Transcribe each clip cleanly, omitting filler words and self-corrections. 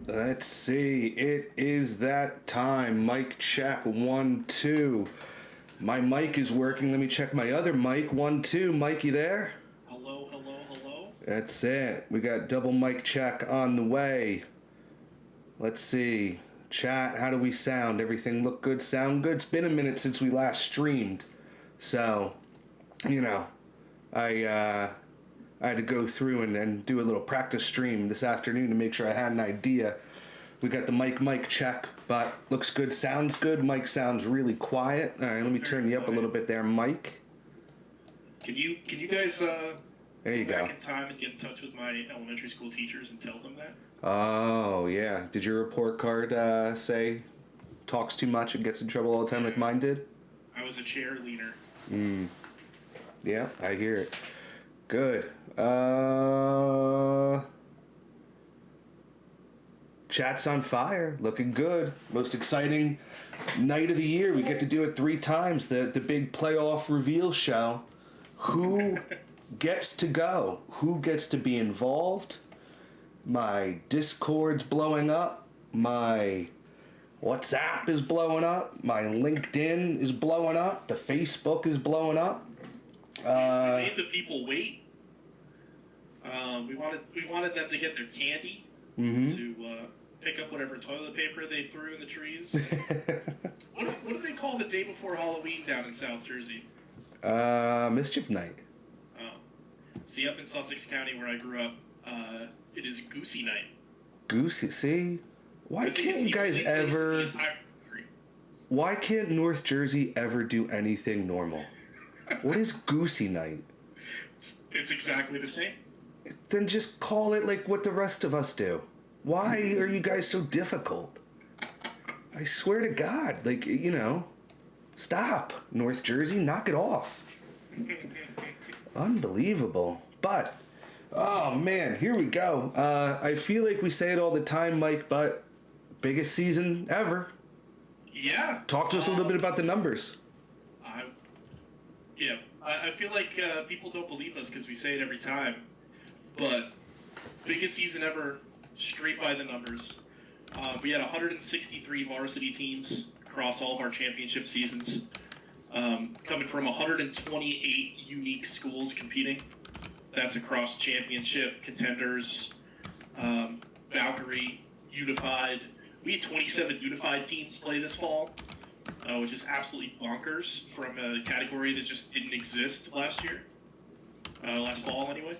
Let's see. It is that time. Mic check 1 2. My mic is working. Let me check my other mic. 1 2. Mike, you there? Hello, hello, hello. That's it. We got double mic check on the way. Let's see. Chat, how do we sound? Everything look good? Sound good? It's been a minute since we last streamed. So, I had to go through and do a little practice stream this afternoon to make sure I had an idea. We got the mic check, but looks good, sounds good. Mike sounds really quiet. All right, let me turn you up a little bit there, Mike. Can you guys there you go go. back in time and get in touch with my elementary school teachers and tell them that? Oh yeah. Did your report card say talks too much and gets in trouble all the time like mine did? I was a cheerleader. Yeah, I hear it. Good. Chat's on fire. Looking good. Most exciting night of the year. We get to do it 3 times. The big playoff reveal show. Who gets to go? Who gets to be involved? My Discord's blowing up. My WhatsApp is blowing up. My LinkedIn is blowing up. The Facebook is blowing up. We made the people wait. We wanted them to get their candy to pick up whatever toilet paper they threw in the trees. What do they call the day before Halloween down in South Jersey? Mischief Night. Oh, see, up in Sussex County where I grew up, it is Goosey Night. Goosey, see? Why can't you guys ever... Why can't North Jersey ever do anything normal? What is Goosey Night? It's exactly the same. Then just call it like what the rest of us do. Why are you guys so difficult? I swear to God, stop. North Jersey, knock it off. Unbelievable. But, oh man, here we go. I feel like we say it all the time, Mike, but biggest season ever. Yeah. Talk to us a little bit about the numbers. I feel like people don't believe us because we say it every time. But biggest season ever, straight by the numbers. We had 163 varsity teams across all of our championship seasons, coming from 128 unique schools competing. That's across championship, contenders, Valkyrie, Unified. We had 27 Unified teams play this fall, which is absolutely bonkers from a category that just didn't exist last year, last fall anyway.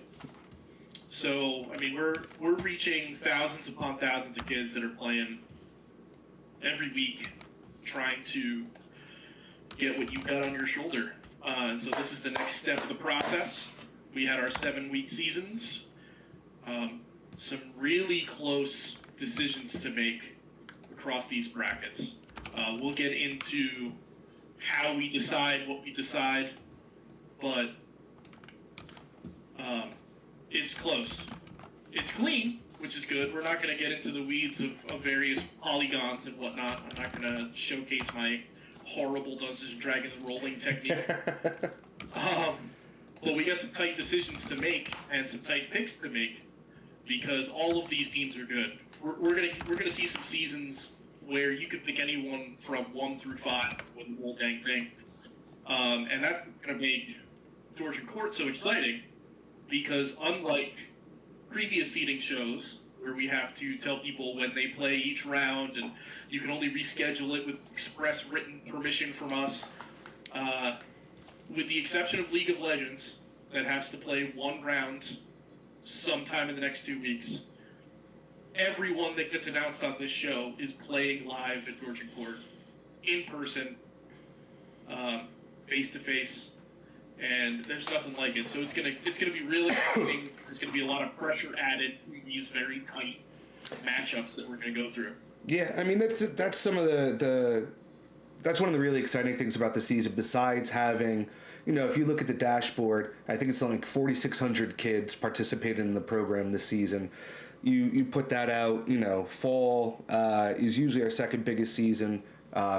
So, I mean, we're reaching thousands upon thousands of kids that are playing every week trying to get what you've got on your shoulder. So this is the next step of the process. We had our 7-week seasons. Some really close decisions to make across these brackets. We'll get into how we decide what we decide, but it's close. It's clean, which is good. We're not going to get into the weeds of various polygons and whatnot. I'm not going to showcase my horrible Dungeons and Dragons rolling technique. But we got some tight decisions to make and some tight picks to make because all of these teams are good. We're gonna see some seasons where you could pick anyone from 1 through 5 with the whole dang thing, and that's gonna make Georgian Court so exciting because unlike previous seeding shows where we have to tell people when they play each round and you can only reschedule it with express written permission from us, with the exception of League of Legends that has to play 1 round sometime in the next 2 weeks, everyone that gets announced on this show is playing live at Georgian Court, in person, face to face, and there's nothing like it. So it's gonna be really exciting. There's gonna be a lot of pressure added to these very tight matchups that we're gonna go through. Yeah, I mean that's some of the that's one of the really exciting things about the season. Besides having, if you look at the dashboard, I think it's something like 4,600 kids participated in the program this season. You put that out, fall is usually our second biggest season.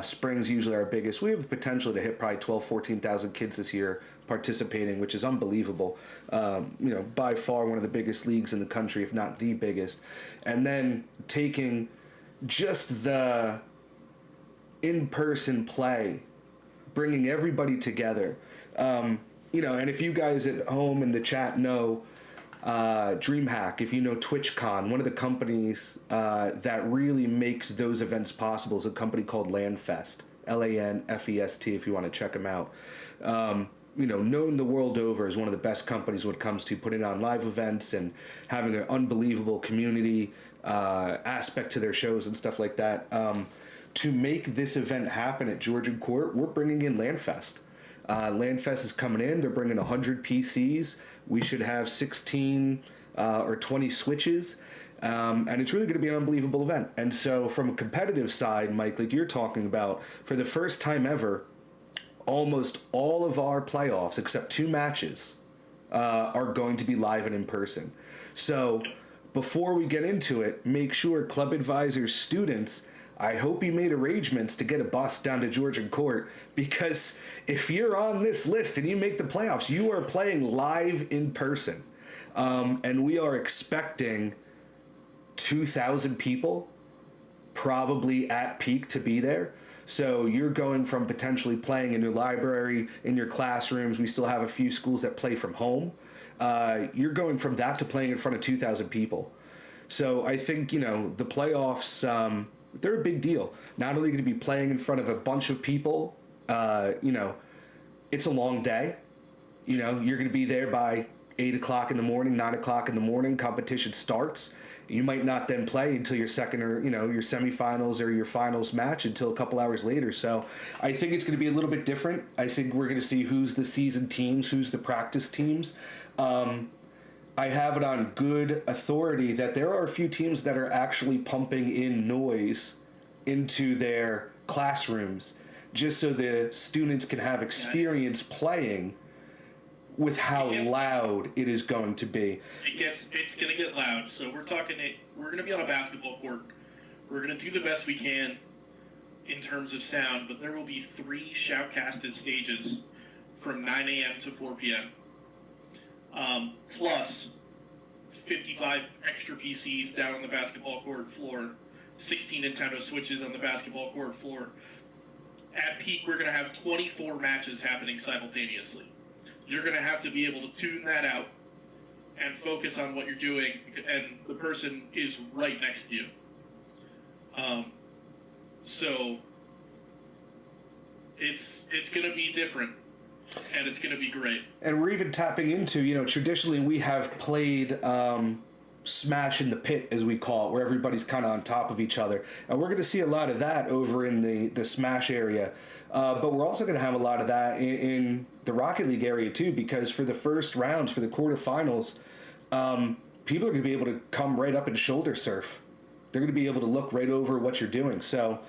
Spring's usually our biggest. We have the potential to hit probably 12,000, 14,000 kids this year participating, which is unbelievable. By far one of the biggest leagues in the country, if not the biggest. And then taking just the in-person play, bringing everybody together. And if you guys at home in the chat know DreamHack, if you know TwitchCon, one of the companies that really makes those events possible is a company called LANFest, LANFEST, if you want to check them out. Known the world over as one of the best companies when it comes to putting on live events and having an unbelievable community aspect to their shows and stuff like that. To make this event happen at Georgian Court, we're bringing in LANFest. LANFest is coming in. They're bringing 100 PCs. We should have 16 or 20 switches. And it's really going to be an unbelievable event. And so from a competitive side, Mike, like you're talking about, for the first time ever, almost all of our playoffs, except 2 matches, are going to be live and in person. So before we get into it, make sure Club Advisors students, I hope you made arrangements to get a bus down to Georgian Court, because if you're on this list and you make the playoffs, you are playing live in person. And we are expecting 2,000 people probably at peak to be there. So you're going from potentially playing in your library, in your classrooms. We still have a few schools that play from home. You're going from that to playing in front of 2,000 people. So I think, the playoffs, they're a big deal. Not only going to be playing in front of a bunch of people, it's a long day. You're going to be there by 8 o'clock in the morning, 9 o'clock in the morning, competition starts. You might not then play until your second or, your semifinals or your finals match until a couple hours later. So I think it's going to be a little bit different. I think we're going to see who's the seasoned teams, who's the practice teams. I have it on good authority that there are a few teams that are actually pumping in noise into their classrooms just so the students can have experience playing with how loud it is going to be. It's going to get loud. So we're going to be on a basketball court. We're going to do the best we can in terms of sound, but there will be 3 shoutcasted stages from 9 a.m. to 4 p.m. Plus 55 extra PCs down on the basketball court floor, 16 Nintendo Switches on the basketball court floor. At peak, we're going to have 24 matches happening simultaneously. You're going to have to be able to tune that out and focus on what you're doing, and the person is right next to you. So it's going to be different. And it's going to be great. And we're even tapping into, traditionally we have played smash in the pit, as we call it, where everybody's kind of on top of each other. And we're going to see a lot of that over in the smash area. But we're also going to have a lot of that in the Rocket League area too, because for the first rounds, for the quarterfinals, people are going to be able to come right up and shoulder surf. They're going to be able to look right over what you're doing. So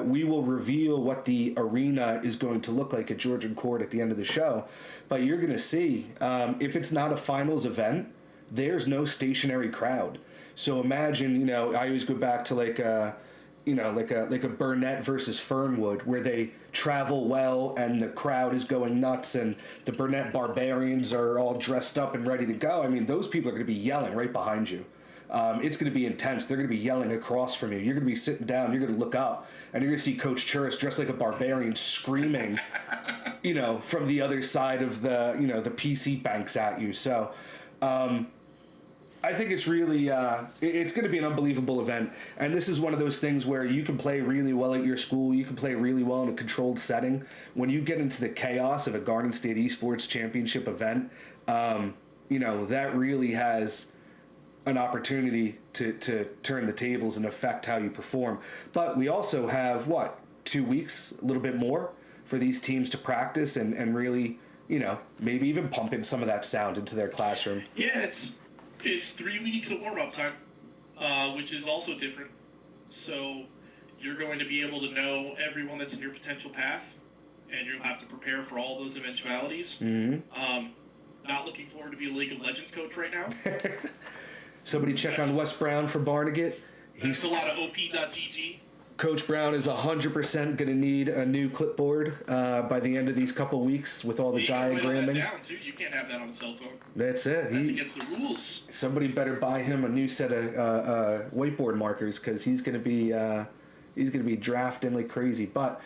we will reveal what the arena is going to look like at Georgian Court at the end of the show. But you're going to see, if it's not a finals event, there's no stationary crowd. So imagine, I always go back to like a Burnett versus Fernwood, where they travel well and the crowd is going nuts and the Burnett Barbarians are all dressed up and ready to go. I mean, those people are going to be yelling right behind you. It's going to be intense. They're going to be yelling across from you. You're going to be sitting down. You're going to look up, and you're going to see Coach Churis dressed like a barbarian screaming, from the other side of the PC banks at you. So I think it's really, it's going to be an unbelievable event. And this is one of those things where you can play really well at your school. You can play really well in a controlled setting. When you get into the chaos of a Garden State Esports Championship event, that really has an opportunity to turn the tables and affect how you perform. But we also have, 2 weeks, a little bit more, for these teams to practice and really, maybe even pump in some of that sound into their classroom. Yeah, it's 3 weeks of warm-up time, which is also different. So you're going to be able to know everyone that's in your potential path, and you'll have to prepare for all those eventualities. Mm-hmm. Not looking forward to be a League of Legends coach right now. Somebody check on Wes Brown for Barnegat. He's a lot of op.gg. Coach Brown is 100% going to need a new clipboard by the end of these couple weeks with all the diagramming. That down too. You can't have that on a cell phone. That's it. That's against the rules. Somebody better buy him a new set of whiteboard markers, because he's going to be drafting like crazy. But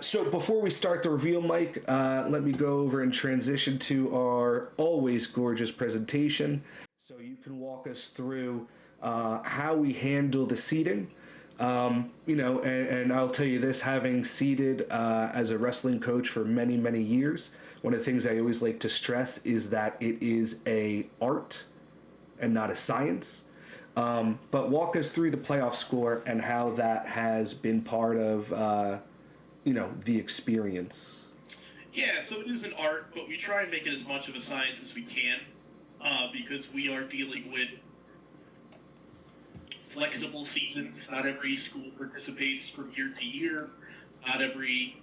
so before we start the reveal, Mike, let me go over and transition to our always gorgeous presentation, so you can walk us through how we handle the seating. And I'll tell you this, having seeded as a wrestling coach for many, many years, one of the things I always like to stress is that it is a art and not a science. But walk us through the playoff score and how that has been part of, the experience. Yeah, so it is an art, but we try and make it as much of a science as we can, because we are dealing with flexible seasons. Not every school participates from year to year. Not every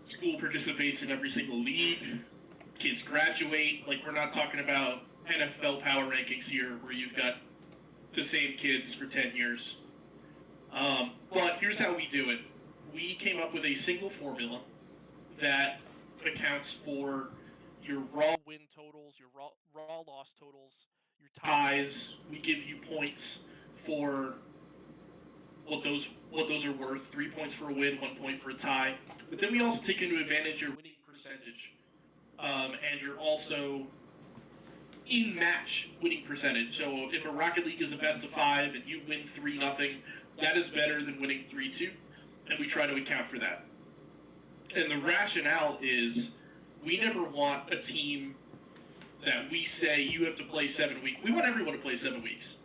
school participates in every single league. Kids graduate. Like, we're not talking about NFL power rankings here, where you've got the same kids for 10 years. But here's how we do it. We came up with a single formula that accounts for your raw win totals, your raw loss totals, your ties. We give you points for what those are worth. 3 points for a win, 1 point for a tie. But then we also take into advantage your winning percentage, and you're also in match winning percentage. So if a Rocket League is a best of 5 and you win 3-0, that is better than winning 3-2, and we try to account for that. And the rationale is, we never want a team that we say you have to play 7 weeks. We want everyone to play 7 weeks.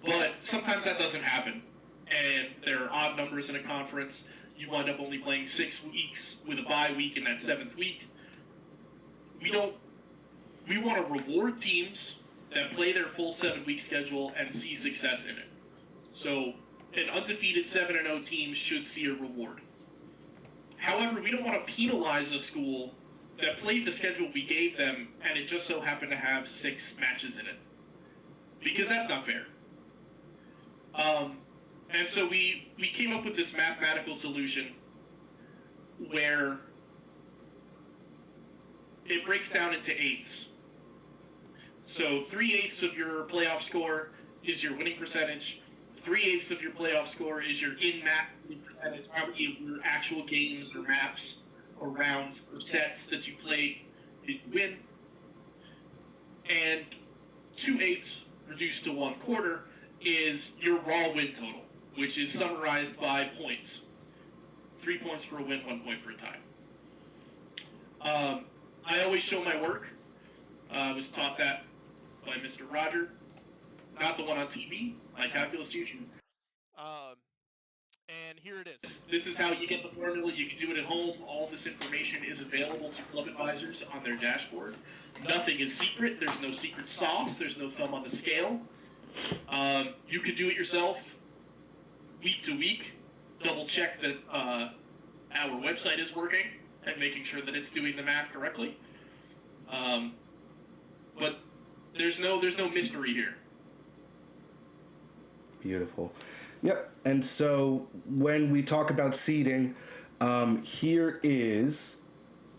But sometimes that doesn't happen. And there are odd numbers in a conference. You wind up only playing 6 weeks with a bye week in that 7th week. We want to reward teams that play their full 7-week schedule and see success in it. So an undefeated 7-0 team should see a reward. However, we don't want to penalize a school that played the schedule we gave them, and it just so happened to have 6 matches in it, because that's not fair. And so we came up with this mathematical solution where it breaks down into eighths. So 3/8 of your playoff score is your winning percentage. 3/8 of your playoff score is your in-map winning percentage. How many of your actual games or maps or rounds or sets that you played did you win? And 2/8 reduced to 1/4 is your raw win total, which is summarized by points. 3 points for a win, 1 point for a tie. I always show my work. I was taught that by Mr. Roger, not the one on TV, my calculus teacher. And here it is. This is how you get the formula. You can do it at home. All this information is available to club advisors on their dashboard. Nothing is secret. There's no secret sauce. There's no thumb on the scale. You can do it yourself week to week. Double check that our website is working and making sure that it's doing the math correctly. But there's no mystery here. Beautiful. Yep. And so when we talk about seeding, here is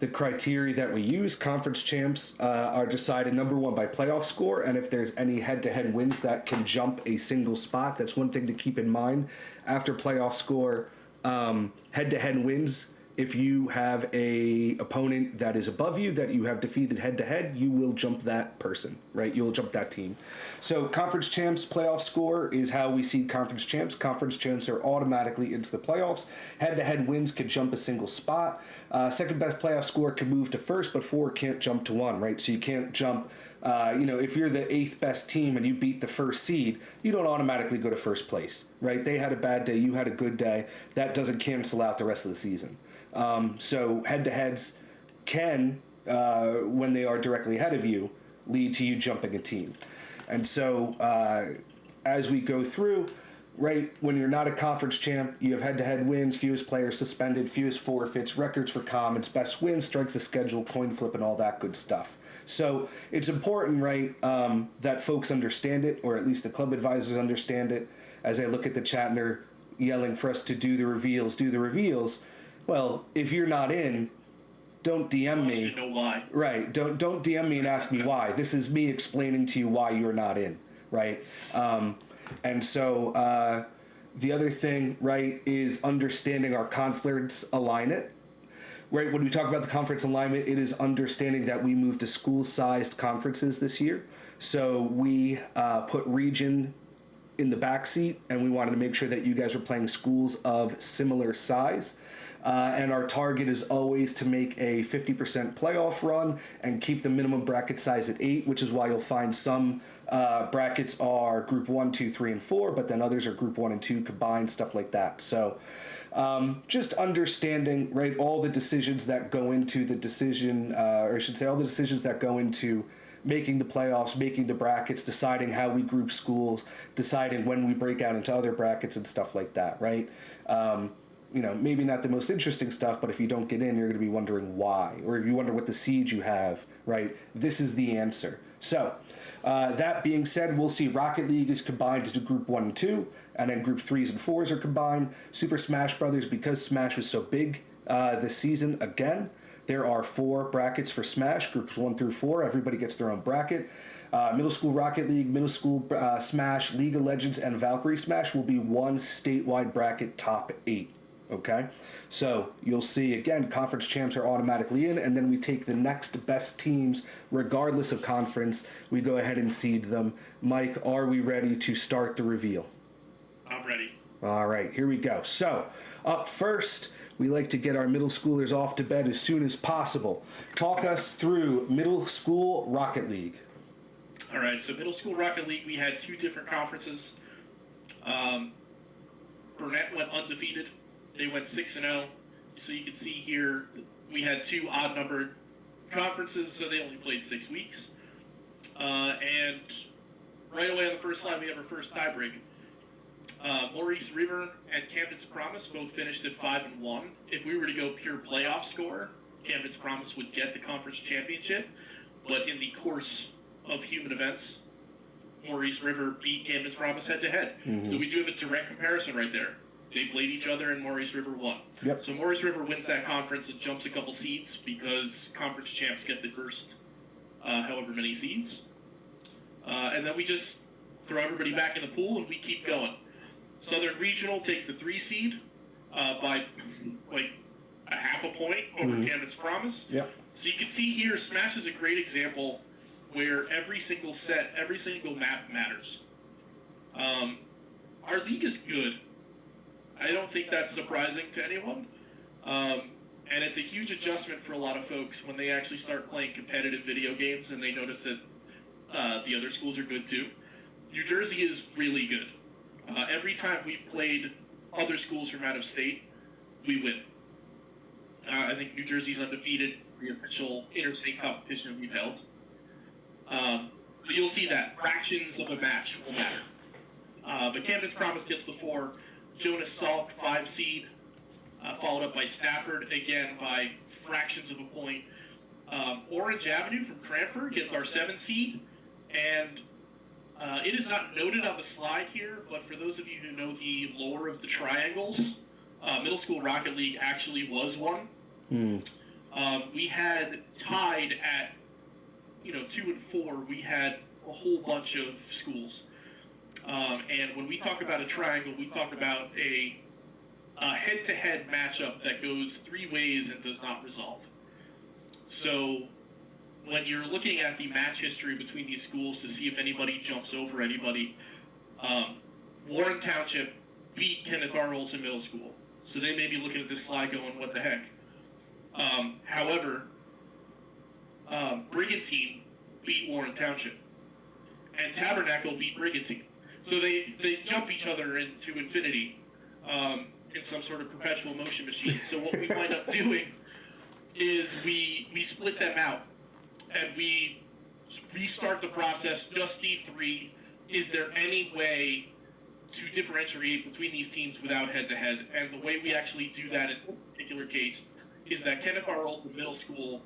the criteria that we use. Conference champs are decided, number one, by playoff score, and if there's any head-to-head wins that can jump a single spot. That's one thing to keep in mind. After playoff score, head-to-head wins, if you have a opponent that is above you, that you have defeated head-to-head, you will jump that person, right? You'll jump that team. So conference champs playoff score is how we seed conference champs. Conference champs are automatically into the playoffs. Head-to-head wins can jump a single spot. Second best playoff score can move to first, but four can't jump to one, right? So you can't jump, if you're the eighth best team and you beat the first seed, you don't automatically go to first place, right? They had a bad day, you had a good day. That doesn't cancel out the rest of the season. So head-to-heads can, when they are directly ahead of you, lead to you jumping a team. And so as we go through, right, when you're not a conference champ, you have head-to-head wins, fewest players suspended, fewest forfeits, records for commons, best wins, strength of schedule, coin flip, and all that good stuff. So it's important, right, that folks understand it, or at least the club advisors understand it. As I look at the chat and they're yelling for us to do the reveals. Well, if you're not in, don't DM me. You know why. Right. Don't DM me and ask me why. This is me explaining to you why you're not in, right? And so the other thing, right, is understanding our conference alignment. Right, when we talk about the conference alignment, it is understanding that we moved to school-sized conferences this year. So we put region in the back seat, and we wanted to make sure that you guys were playing schools of similar size. And our target is always to make a 50% playoff run and keep the minimum bracket size at 8, which is why you'll find some brackets are group 1, 2, 3, and 4, but then others are group 1 and 2 combined, stuff like that. So just understanding, right, all the decisions that go into the decision, or I should say all the decisions that go into making the playoffs, making the brackets, deciding how we group schools, deciding when we break out into other brackets and stuff like that, right? Maybe not the most interesting stuff, but if you don't get in, you're going to be wondering why, or if you wonder what the seed you have, right? This is the answer. So, that being said, we'll see Rocket League is combined into Group 1 and 2, and then Group 3s and 4s are combined. Super Smash Brothers, because Smash was so big this season, again, there are 4 brackets for Smash, Groups 1 through 4. Everybody gets their own bracket. Middle School Rocket League, Middle School Smash, League of Legends, and Valkyrie Smash will be one statewide bracket top 8. Okay, so you'll see, again, conference champs are automatically in, and then we take the next best teams, regardless of conference. We go ahead and seed them. Mike, are we ready to start the reveal? I'm ready. All right, here we go. So, up first, we like to get our middle schoolers off to bed as soon as possible. Talk us through Middle School Rocket League. All right, so Middle School Rocket League, we had 2 different conferences. Burnett went undefeated. They went 6-0. So you can see here, we had 2 odd-numbered conferences, so they only played 6 weeks. And right away on the first slide, we have our first tiebreak. Maurice River and Camden's Promise both finished at 5-1. If we were to go pure playoff score, Camden's Promise would get the conference championship. But in the course of human events, Maurice River beat Camden's Promise head-to-head. Mm-hmm. So we do have a direct comparison right there. They played each other, and Maurice River won. Yep. So Maurice River wins that conference and jumps a couple seeds because conference champs get the first however many seeds. And then we just throw everybody back in the pool, and we keep going. Southern Regional takes the 3 seed by like a half a point over Camden's Promise. Yep. So you can see here, Smash is a great example where every single set, every single map matters. Our league is good. I don't think that's surprising to anyone. And it's a huge adjustment for a lot of folks when they actually start playing competitive video games and they notice that The other schools are good too. New Jersey is really good. Every time we've played other schools from out of state, we win. I think New Jersey's undefeated in the official interstate competition we've held. But you'll see that fractions of a match will matter. But Camden's Promise gets the 4. Jonas Salk, 5 seed, followed up by Stafford, again by fractions of a point. Orange Avenue from Cranford get our 7 seed, and it is not noted on the slide here, but for those of you who know the lore of the triangles, Middle School Rocket League actually was one. We had tied at 2 and 4. We had a whole bunch of schools, and when we talk about a triangle, we talk about a head-to-head matchup that goes 3 ways and does not resolve. So when you're looking at the match history between these schools to see if anybody jumps over anybody, Warren Township beat Kenneth R. Olson Middle School. So they may be looking at this slide going, what the heck? However, Brigantine beat Warren Township. And Tabernacle beat Brigantine. So they jump each other into infinity in some sort of perpetual motion machine. So what we wind up doing is we split them out. And we restart the process, just the 3. Is there any way to differentiate between these teams without head-to-head? And the way we actually do that in this particular case is that Kenneth R. Olson Middle School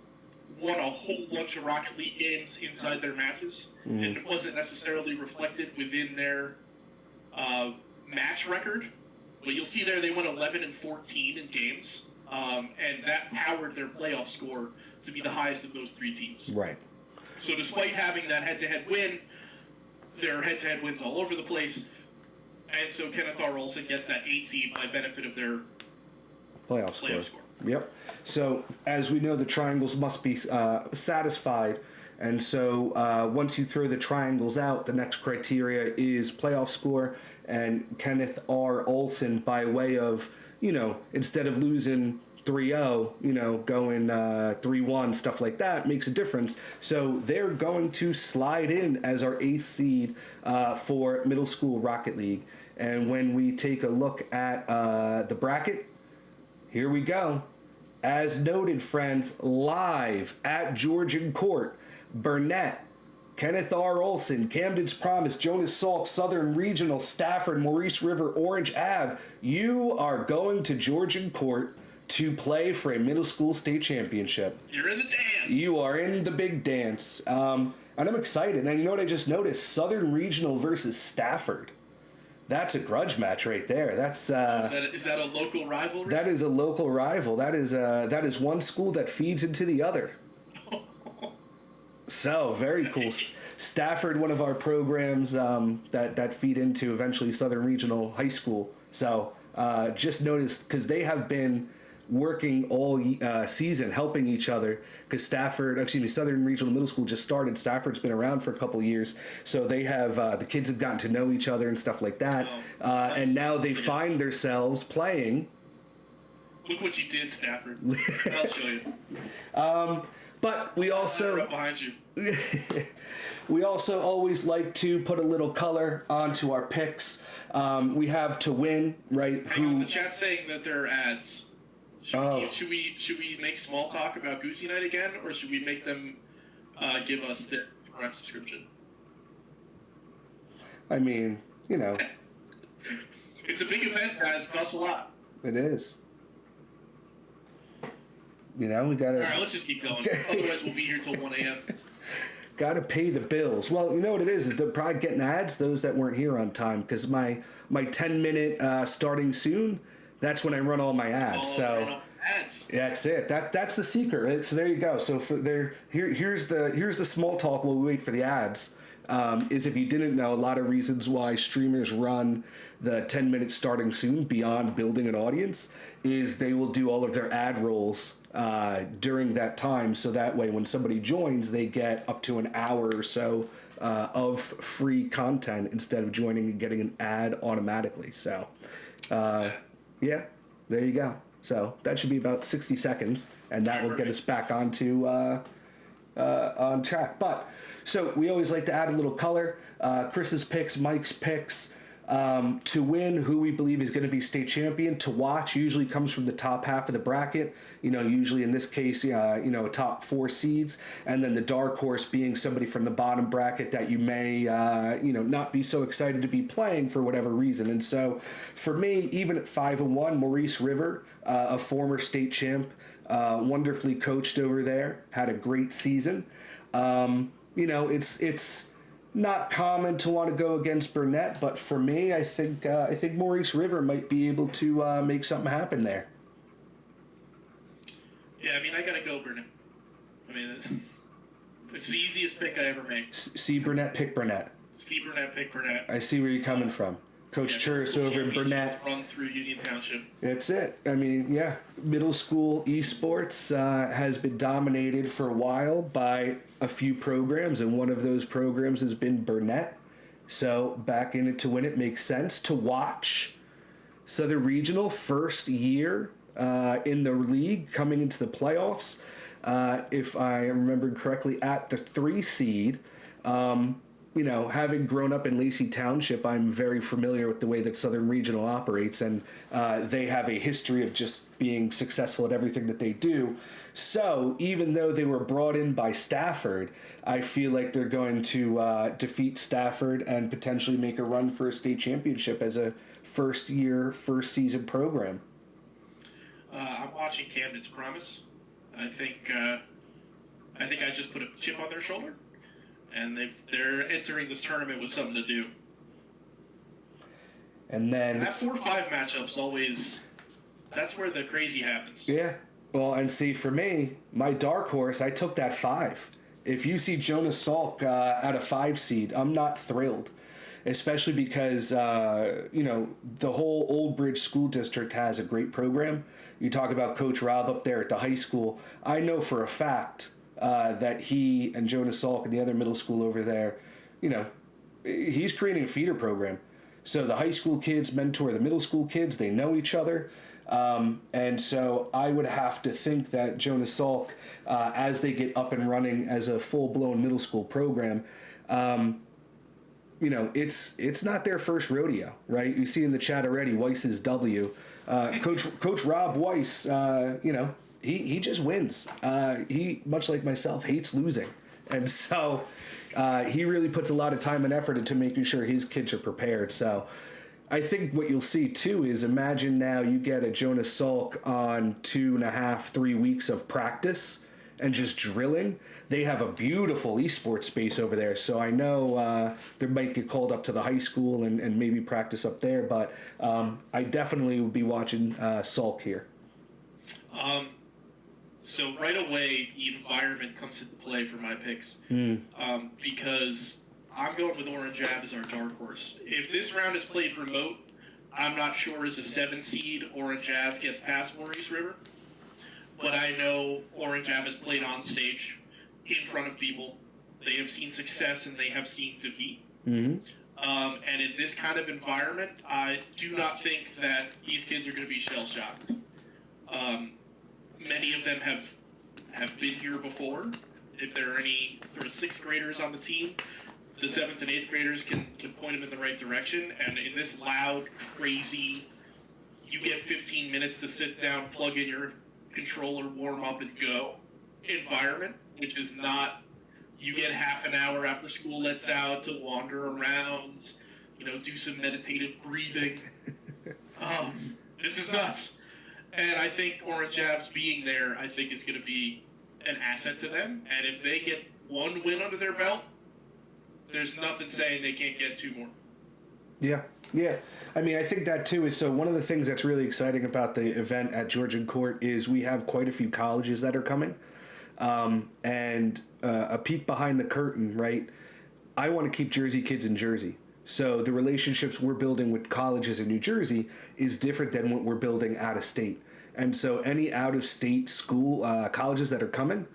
won a whole bunch of Rocket League games inside their matches, and it wasn't necessarily reflected within their match record. But you'll see there they won 11 and 14 in games, and that powered their playoff score to be the highest of those 3 teams. Right. So despite having that head-to-head win, there are head-to-head wins all over the place, and so Kenneth R. Olson gets that 8 seed by benefit of their Playoff score. Yep. So as we know, the triangles must be satisfied, and so once you throw the triangles out, the next criteria is playoff score, and Kenneth R. Olson, by way of, instead of losing 3-0, going 3-1, stuff like that, makes a difference. So they're going to slide in as our 8th seed for Middle School Rocket League. And when we take a look at the bracket, here we go. As noted, friends, live at Georgian Court, Burnett, Kenneth R. Olson, Camden's Promise, Jonas Salk, Southern Regional, Stafford, Maurice River, Orange Ave. You are going to Georgian Court to play for a middle school state championship. You're in the dance. You are in the big dance. And I'm excited. And you know what I just noticed? Southern Regional versus Stafford. That's a grudge match right there. That's is that a local rivalry? That is a local rival. That is one school that feeds into the other. So very cool. Stafford, one of our programs that feed into eventually Southern Regional High School. So just noticed, because they have been working all season, helping each other, because Southern Regional Middle School just started. Stafford's been around for a couple of years, so they have the kids have gotten to know each other and stuff like that, and now they find themselves playing. Look what you did, Stafford. I'll show you. But we also right behind you. we also always like to put a little color onto our picks. We have to win, right? The chat's saying that there are ads. Should we make small talk about Goosey Night again, or should we make them give us their Prime subscription? I mean, it's a big event, guys. It costs a lot. It is. We gotta. All right, let's just keep going. Otherwise, we'll be here till 1 a.m. Gotta pay the bills. Well, you know what it is they're probably getting ads, those that weren't here on time, because my 10-minute starting soon, that's when I run all my ads. So ads. That's it. That's the secret. So there you go. So here's the small talk while we wait for the ads. Is if you didn't know, a lot of reasons why streamers run the 10-minute starting soon beyond building an audience is they will do all of their ad rolls during that time, so that way when somebody joins, they get up to an hour or so of free content instead of joining and getting an ad automatically. So yeah, there you go. So that should be about 60 seconds, and that will get us back onto on track. But so we always like to add a little color. Chris's picks, Mike's picks. To win, who we believe is going to be state champion. To watch usually comes from the top half of the bracket. Usually in this case, top 4 seeds, and then the dark horse being somebody from the bottom bracket that you may, not be so excited to be playing for whatever reason. And so, for me, even at 5-1, Maurice River, a former state champ, wonderfully coached over there, had a great season. It's not common to want to go against Burnett, but for me, I think Maurice River might be able to make something happen there. Yeah, I gotta go Burnett. It's the easiest pick I ever made. See Burnett, pick Burnett. See Burnett, pick Burnett. I see where you're coming from. Coach Churris over in Burnett. Run through Union Township. That's it. Middle school esports has been dominated for a while by a few programs, and one of those programs has been Burnett. So backing it to win it makes sense. To watch Southern Regional first year in the league coming into the playoffs, if I remember correctly, at the 3 seed. Having grown up in Lacey Township, I'm very familiar with the way that Southern Regional operates, and they have a history of just being successful at everything that they do. So even though they were brought in by Stafford, I feel like they're going to defeat Stafford and potentially make a run for a state championship as a first season program. I'm watching Camden's Promise. I think I just put a chip on their shoulder. And they're entering this tournament with something to do. And then that 4-5 matchup's always, that's where the crazy happens. Yeah. Well, and see, for me, my dark horse, I took that 5. If you see Jonas Salk at a 5 seed, I'm not thrilled. Especially because, the whole Old Bridge School District has a great program. You talk about Coach Rob up there at the high school. I know for a fact that he and Jonas Salk and the other middle school over there, he's creating a feeder program. So the high school kids mentor the middle school kids. They know each other. And so I would have to think that Jonas Salk, as they get up and running as a full-blown middle school program, it's not their first rodeo, right? You see in the chat already, Weiss's W. Coach Rob Weiss, he just wins. He, much like myself, hates losing. And so he really puts a lot of time and effort into making sure his kids are prepared. So I think what you'll see, too, is imagine now you get a Jonas Salk on 2.5, 3 weeks of practice and just drilling. They have a beautiful esports space over there. So I know they might get called up to the high school and maybe practice up there. But I definitely will be watching Salk here. So right away, the environment comes into play for my picks. Because I'm going with Orange Ave as our dark horse. If this round is played remote, I'm not sure as a 7 seed Orange Ave gets past Maurice River. But I know Orange Ave has played on stage in front of people. They have seen success and they have seen defeat. And in this kind of environment, I do not think that these kids are going to be shell-shocked. Many of them have been here before. If there are any sort of 6th graders on the team, the 7th and 8th graders can point them in the right direction. And in this loud, crazy, you get 15 minutes to sit down, plug in your controller, warm up, and go environment, which is not, you get half an hour after school lets out to wander around, do some meditative breathing. This is nuts. And I think Orange Ave's being there, I think, is going to be an asset to them. And if they get 1 win under their belt, there's nothing saying they can't get 2 more. Yeah. I think that, too, is so one of the things that's really exciting about the event at Georgian Court is we have quite a few colleges that are coming. And a peek behind the curtain, right? I want to keep Jersey kids in Jersey. So the relationships we're building with colleges in New Jersey is different than what we're building out of state. And so any out-of-state school colleges that are coming,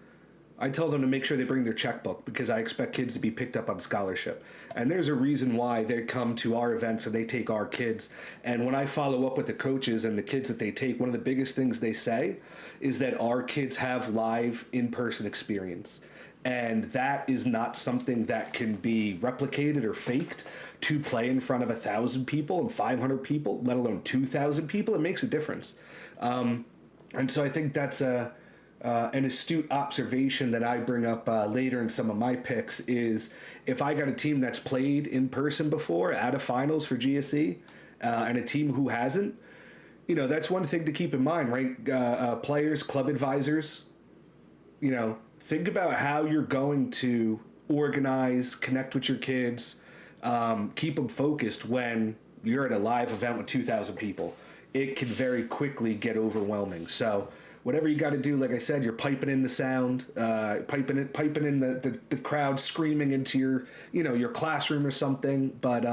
I tell them to make sure they bring their checkbook because I expect kids to be picked up on scholarship. And there's a reason why they come to our events and they take our kids. And when I follow up with the coaches and the kids that they take, one of the biggest things they say is that our kids have live in-person experience. And that is not something that can be replicated or faked. To play in front of 1,000 people and 500 people, let alone 2,000 people, it makes a difference. And so I think that's an astute observation that I bring up later in some of my picks is if I got a team that's played in person before at a finals for GSE and a team who hasn't, that's one thing to keep in mind, right? Players, club advisors, think about how you're going to organize, connect with your kids, keep them focused when you're at a live event with 2,000 people. It can very quickly get overwhelming. So whatever you got to do, like I said, you're piping in the sound, piping in the crowd screaming into your classroom or something. But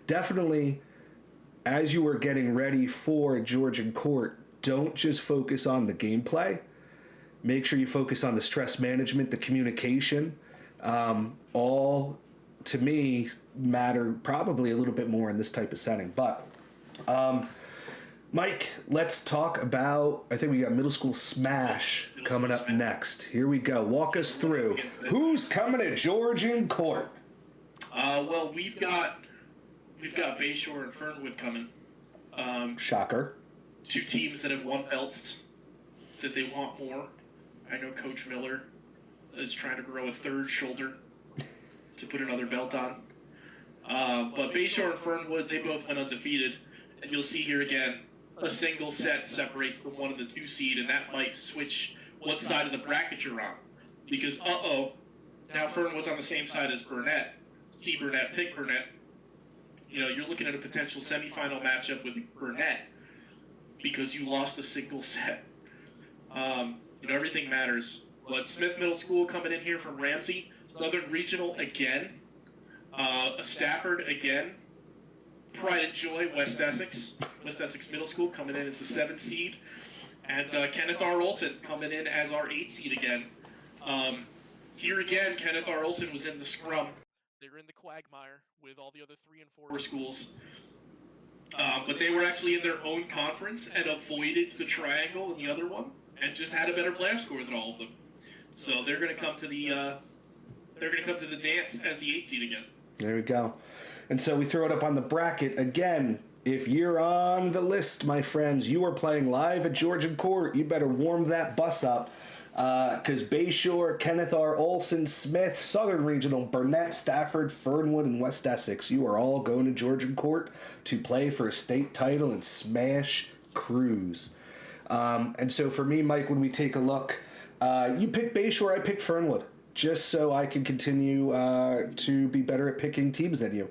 definitely, as you are getting ready for Georgian Court, don't just focus on the gameplay. Make sure you focus on the stress management, the communication. All, to me, matter probably a little bit more in this type of setting. But, Mike, let's talk about, I think we got middle school smash coming up next. Here we go. Walk us through. Who's coming to Georgian Court? Well, we've got Bayshore and Fernwood coming. Shocker. Two teams that have won belts that they want more. I know Coach Miller is trying to grow a third shoulder to put another belt on. But Bayshore and Fernwood, they both went undefeated. And you'll see here again, a single set separates the 1 and the 2 seed, and that might switch what side of the bracket you're on. Because, now Fernwood's on the same side as Burnett. See Burnett, pick Burnett. You're looking at a potential semifinal matchup with Burnett because you lost a single set. Everything matters. But Smith Middle School coming in here from Ramsey. Southern Regional again. Stafford again. Pride and Joy, West Essex. West Essex Middle School coming in as the 7th seed. And Kenneth R. Olson coming in as our 8th seed again. Here again, Kenneth R. Olson was in the scrum. They were in the quagmire with all the other 3 and 4 schools. But they were actually in their own conference and avoided the triangle in the other one and just had a better playoff score than all of them. So they're going to come to the dance as the 8th seed again. There we go. And so we throw it up on the bracket again. If you're on the list, my friends, you are playing live at Georgian Court. You better warm that bus up. Because Bayshore, Kenneth R. Olson, Smith, Southern Regional, Burnett, Stafford, Fernwood, and West Essex, you are all going to Georgian Court to play for a state title and smash Cruise. And so for me, Mike, when we take a look, you picked Bayshore, I picked Fernwood, just so I can continue to be better at picking teams than you.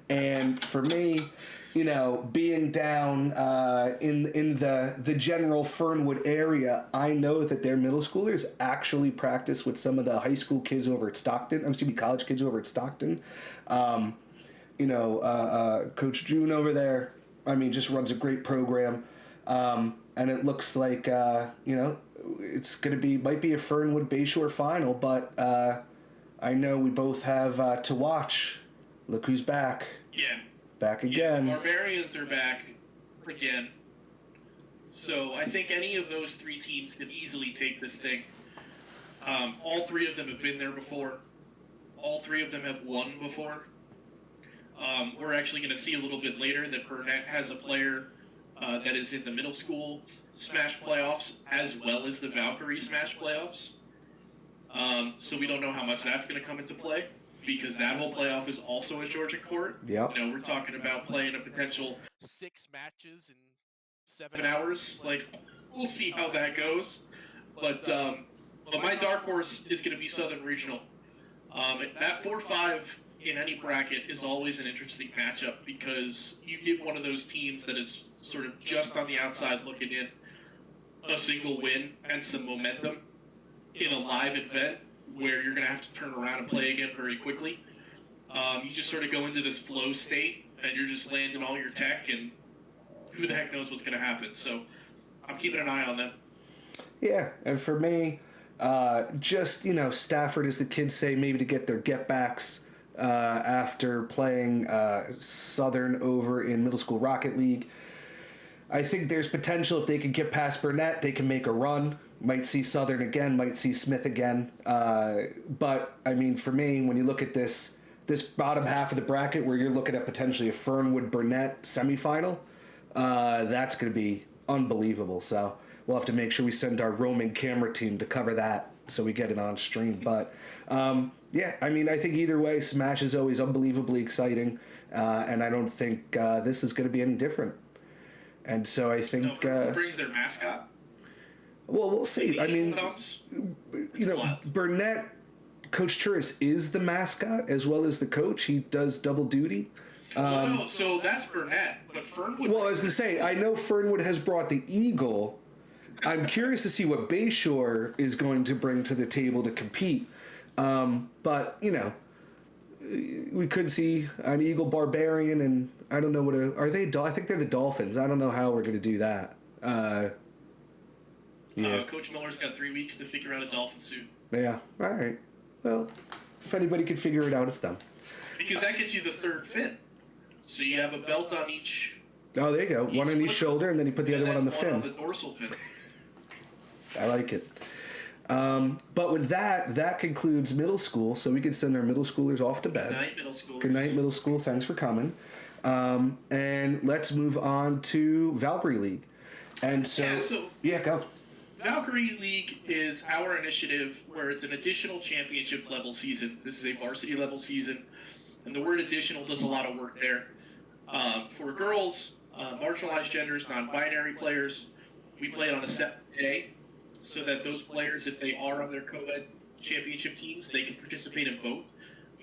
And for me, being down in the general Fernwood area, I know that their middle schoolers actually practice with some of the high school kids over at Stockton. College kids over at Stockton. Coach June over there, just runs a great program. And it looks like, it's going to might be a Fernwood Bayshore final, but I know we both have to watch. Look who's back. Yeah. Back again. Yeah, the Barbarians are back again. So I think any of those 3 teams could easily take this thing. All 3 of them have been there before. All 3 of them have won before. We're actually going to see a little bit later that Burnett has a player that is in the middle school Smash playoffs as well as the Valkyrie Smash playoffs. So we don't know how much that's going to come into play, because that whole playoff is also at Georgian Court. Yeah. We're talking about playing a potential 6 matches in 7 hours. We'll see how that goes. But my dark horse is going to be Southern Regional. That 4-5 in any bracket is always an interesting matchup, because you give one of those teams that is sort of just on the outside looking in a single win and some momentum in a live event where you're going to have to turn around and play again very quickly. You just sort of go into this flow state, and you're just landing all your tech, and who the heck knows what's going to happen. So I'm keeping an eye on them. Yeah, and for me, Stafford, as the kids say, maybe to get their get-backs after playing Southern over in Middle School Rocket League. I think there's potential if they can get past Burnett, they can make a run. Might see Southern again, might see Smith again. But, I mean, for me, when you look at this bottom half of the bracket where you're looking at potentially a Fernwood-Burnett semifinal, that's going to be unbelievable. So we'll have to make sure we send our roaming camera team to cover that so we get it on stream. But, yeah, I mean, I think either way, Smash is always unbelievably exciting. And I don't think this is going to be any different. And so I think... Who brings their mascot? Well, we'll see. I mean, Burnett, Coach Churis is the mascot as well as the coach. He does double duty. No, so that's Burnett, but Fernwood... Well, I was going to say, I know Fernwood has brought the Eagle. I'm curious to see what Bayshore is going to bring to the table to compete. But, we could see an Eagle Barbarian, and I don't know are they... I think they're the Dolphins. I don't know how we're going to do that. Yeah. Coach Miller's got 3 weeks to figure out a dolphin suit. Yeah. All right. Well, if anybody can figure it out, it's them. Because that gets you the third fin. So you have a belt on each. Oh, there you go. One on each shoulder, and then you put the other one on the fin. On the dorsal fin. I like it. But with that concludes middle school. So we can send our middle schoolers off to bed. Good night, middle schoolers. Good night, middle school. Thanks for coming. And let's move on to Valkyrie League. And so go. Valkyrie League is our initiative where it's an additional championship level season. This is a varsity level season, and the word additional does a lot of work there. For girls, marginalized genders, non-binary players, we play it on a set day so that those players, if they are on their co-ed championship teams, they can participate in both.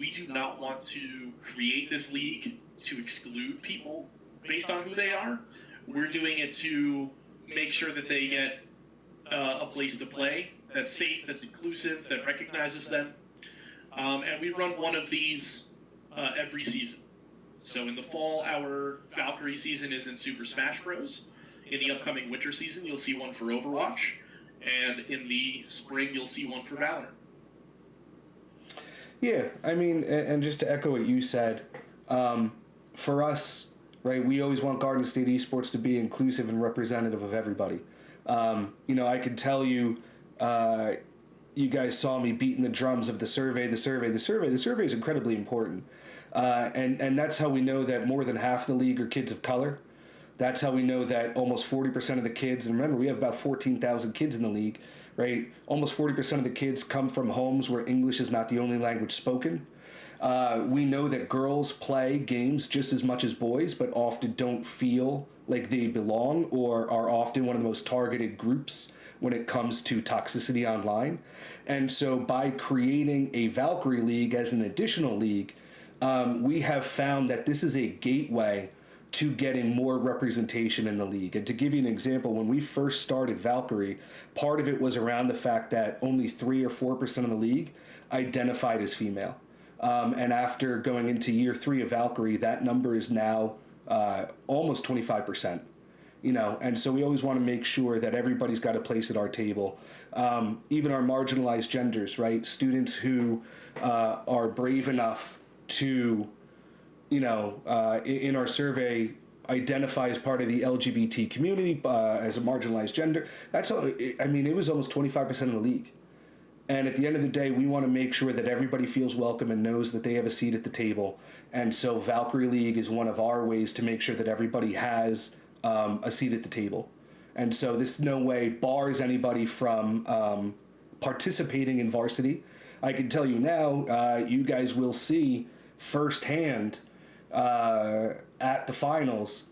We do not want to create this league to exclude people based on who they are. We're doing it to make sure that they get a place to play that's safe, that's inclusive, that recognizes them. And we run one of these every season. So in the fall, our Valkyrie season is in Super Smash Bros. In the upcoming winter season, you'll see one for Overwatch. And in the spring, you'll see one for Valor. Yeah, I mean, and just to echo what you said, for us, right, we always want Garden State Esports to be inclusive and representative of everybody. I can tell you, you guys saw me beating the drums of the survey. The survey is incredibly important. And that's how we know that more than half the league are kids of color. That's how we know that almost 40% of the kids, and remember, we have about 14,000 kids in the league, right? Almost 40% of the kids come from homes where English is not the only language spoken. We know that girls play games just as much as boys, but often don't feel like they belong or are often one of the most targeted groups when it comes to toxicity online. And so by creating a Valkyrie League as an additional league, we have found that this is a gateway to getting more representation in the league. And to give you an example, when we first started Valkyrie, part of it was around the fact that only 3 or 4% of the league identified as female. And after going into year 3 of Valkyrie, that number is now almost 25%. And so we always want to make sure that everybody's got a place at our table. Even our marginalized genders, right? Students who are brave enough to, in our survey, identify as part of the LGBT community as a marginalized gender. That's all. It was almost 25% of the league. And at the end of the day, we want to make sure that everybody feels welcome and knows that they have a seat at the table. And so Valkyrie League is one of our ways to make sure that everybody has a seat at the table. And so this no way bars anybody from participating in varsity. I can tell you now, you guys will see firsthand at the finals,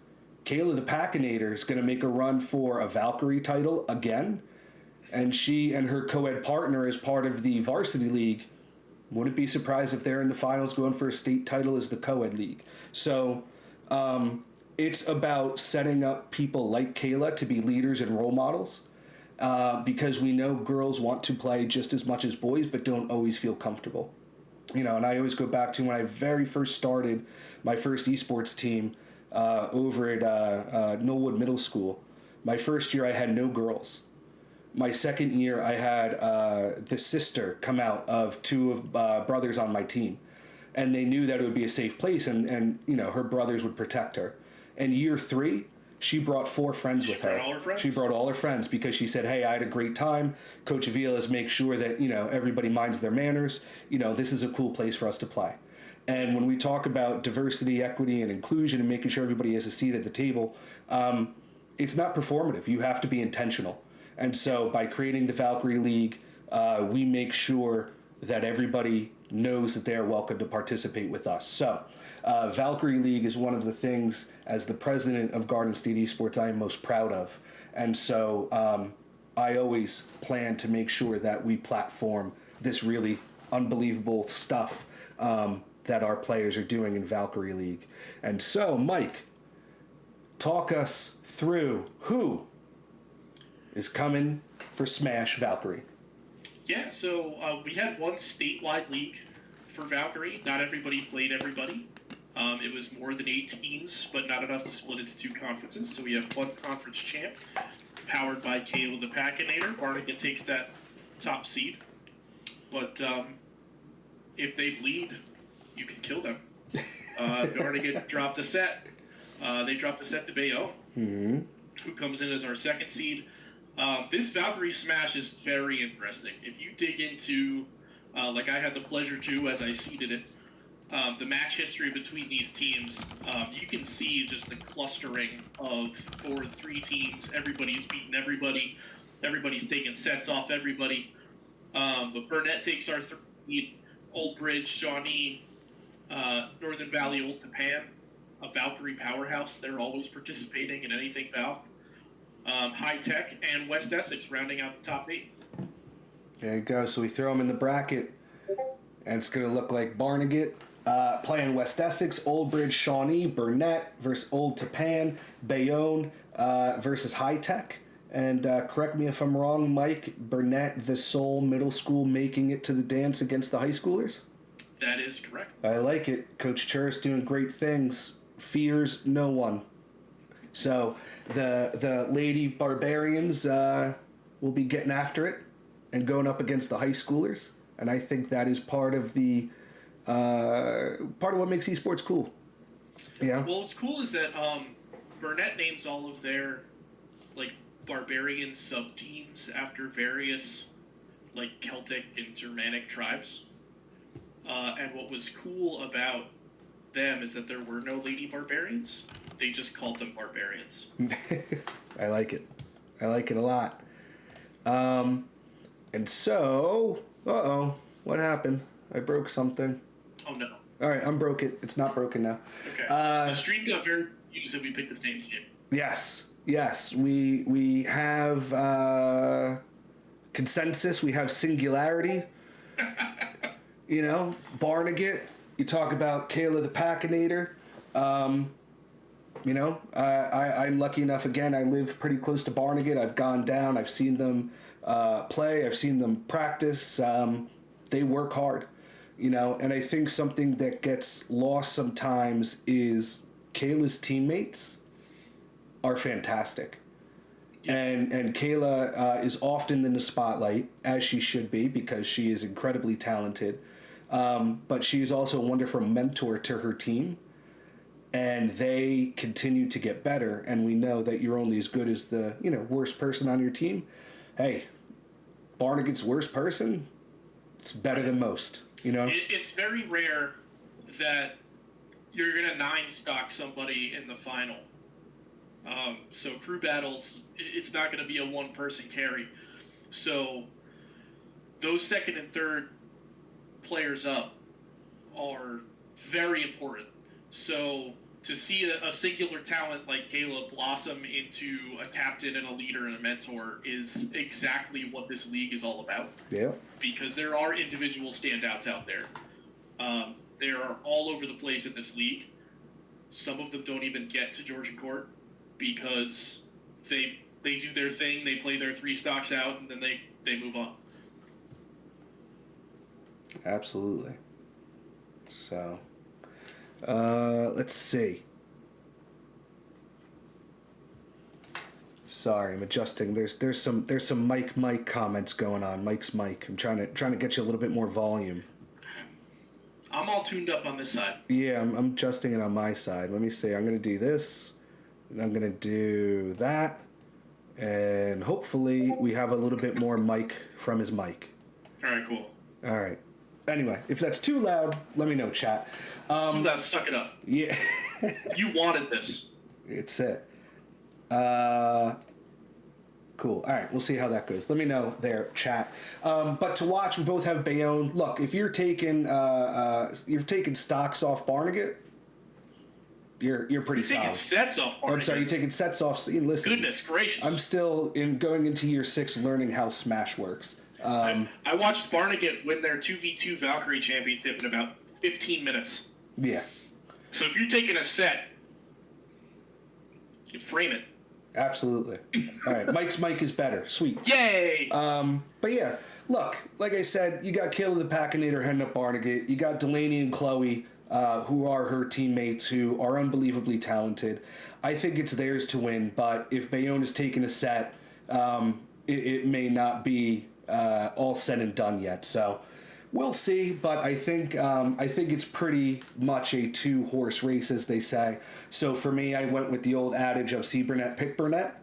Kayla the Packinator is going to make a run for a Valkyrie title again. And she and her co-ed partner is part of the varsity league. Wouldn't be surprised if they're in the finals going for a state title as the co-ed league. So it's about setting up people like Kayla to be leaders and role models because we know girls want to play just as much as boys but don't always feel comfortable. And I always go back to when I very first started my first esports team over at Knollwood Middle School. My first year I had no girls. My second year, I had the sister come out of 2 of brothers on my team. And they knew that it would be a safe place and her brothers would protect her. And year 3, She brought 4 friends with her. Brought all her friends? She brought all her friends because she said, hey, I had a great time. Coach Avila's make sure that, everybody minds their manners. This is a cool place for us to play. And when we talk about diversity, equity, and inclusion and making sure everybody has a seat at the table, it's not performative. You have to be intentional. And so by creating the Valkyrie League, we make sure that everybody knows that they are welcome to participate with us. So Valkyrie League is one of the things, as the president of Garden State Esports, I am most proud of. And so I always plan to make sure that we platform this really unbelievable stuff that our players are doing in Valkyrie League. And so, Mike, talk us through who is coming for Smash Valkyrie. Yeah, so we had one statewide league for Valkyrie. Not everybody played everybody. It was more than 8 teams, but not enough to split into 2 conferences. So we have one conference champ, powered by Kayla the Packinator. Barnegat takes that top seed. But if they bleed, you can kill them. Barnegat dropped a set. They dropped a set to Bayonne, who comes in as our 2nd seed. This Valkyrie Smash is very interesting. If you dig into, like I had the pleasure to as I seeded it, the match history between these teams, you can see just the clustering of 4 and 3 teams. Everybody's beating everybody. Everybody's taking sets off everybody. But Burnett takes our 3, Old Bridge, Shawnee, Northern Valley, Old Tapan, a Valkyrie powerhouse. They're always participating in anything Val. High Tech and West Essex rounding out the top 8. There you go. So we throw them in the bracket, and it's going to look like Barnegat playing West Essex, Old Bridge, Shawnee, Burnett versus Old Tapan, Bayonne versus High Tech. And correct me if I'm wrong, Mike, Burnett, the sole middle school making it to the dance against the high schoolers? That is correct. I like it. Coach Churris doing great things. Fears no one. So the Lady Barbarians will be getting after it and going up against the high schoolers, and I think that is part of the part of what makes esports cool. Yeah. Well, what's cool is that Burnett names all of their barbarian sub teams after various Celtic and Germanic tribes. And what was cool about them is that there were no lady barbarians. They just called them barbarians. I like it. I like it a lot. And so, what happened? I broke something. Oh no. All right, unbroke it. It's not broken now. Okay. The stream got very confused that we picked the same team. Yes. We have consensus. We have singularity. Barnegat. You talk about Kayla the Packinator. I'm lucky enough, again, I live pretty close to Barnegat. I've gone down. I've seen them play. I've seen them practice. They work hard, and I think something that gets lost sometimes is Kayla's teammates are fantastic. Yeah. And Kayla is often in the spotlight, as she should be, because she is incredibly talented. But she is also a wonderful mentor to her team. And they continue to get better. And we know that you're only as good as the, worst person on your team. Hey, Barnegat's worst person, it's better than most, It's very rare that you're going to 9-stock somebody in the final. So crew battles, it's not going to be a one-person carry. So those 2nd and 3rd players up are very important. So to see a singular talent like Kayla blossom into a captain and a leader and a mentor is exactly what this league is all about. Yeah. Because there are individual standouts out there. They are all over the place in this league. Some of them don't even get to Georgian Court because they do their thing, they play their 3 stocks out, and then they move on. Absolutely. So, let's see. Sorry, I'm adjusting. There's some Mike comments going on. Mike's Mike. I'm trying to get you a little bit more volume. I'm all tuned up on this side. Yeah, I'm adjusting it on my side. Let me see. I'm gonna do this. I'm going to do that. And hopefully we have a little bit more mic from his mic. All right, cool. All right. Anyway, if that's too loud, let me know, chat. It's too loud. Suck it up. Yeah. You wanted this. It's it. Cool. All right, we'll see how that goes. Let me know there, chat. But to watch, we both have Bayonne. Look, if you're taking stocks off Barnegat, you're pretty solid. Taking sets off Barnegat. I'm sorry, you're taking sets off. Listen, Goodness gracious! I'm still going into year 6, learning how Smash works. I watched Barnegat win their 2v2 Valkyrie championship in about 15 minutes. Yeah. So if you're taking a set, you frame it. Absolutely. All right, Mike's mic is better. Sweet. Yay! But yeah, look, like I said, you got Kayla the Packinator heading up Barnegat. You got Delaney and Chloe, who are her teammates, who are unbelievably talented. I think it's theirs to win, but if Bayonne is taking a set, it may not be all said and done yet. So we'll see, but I think it's pretty much a 2-horse race, as they say. So for me, I went with the old adage of see Burnett, pick Burnett.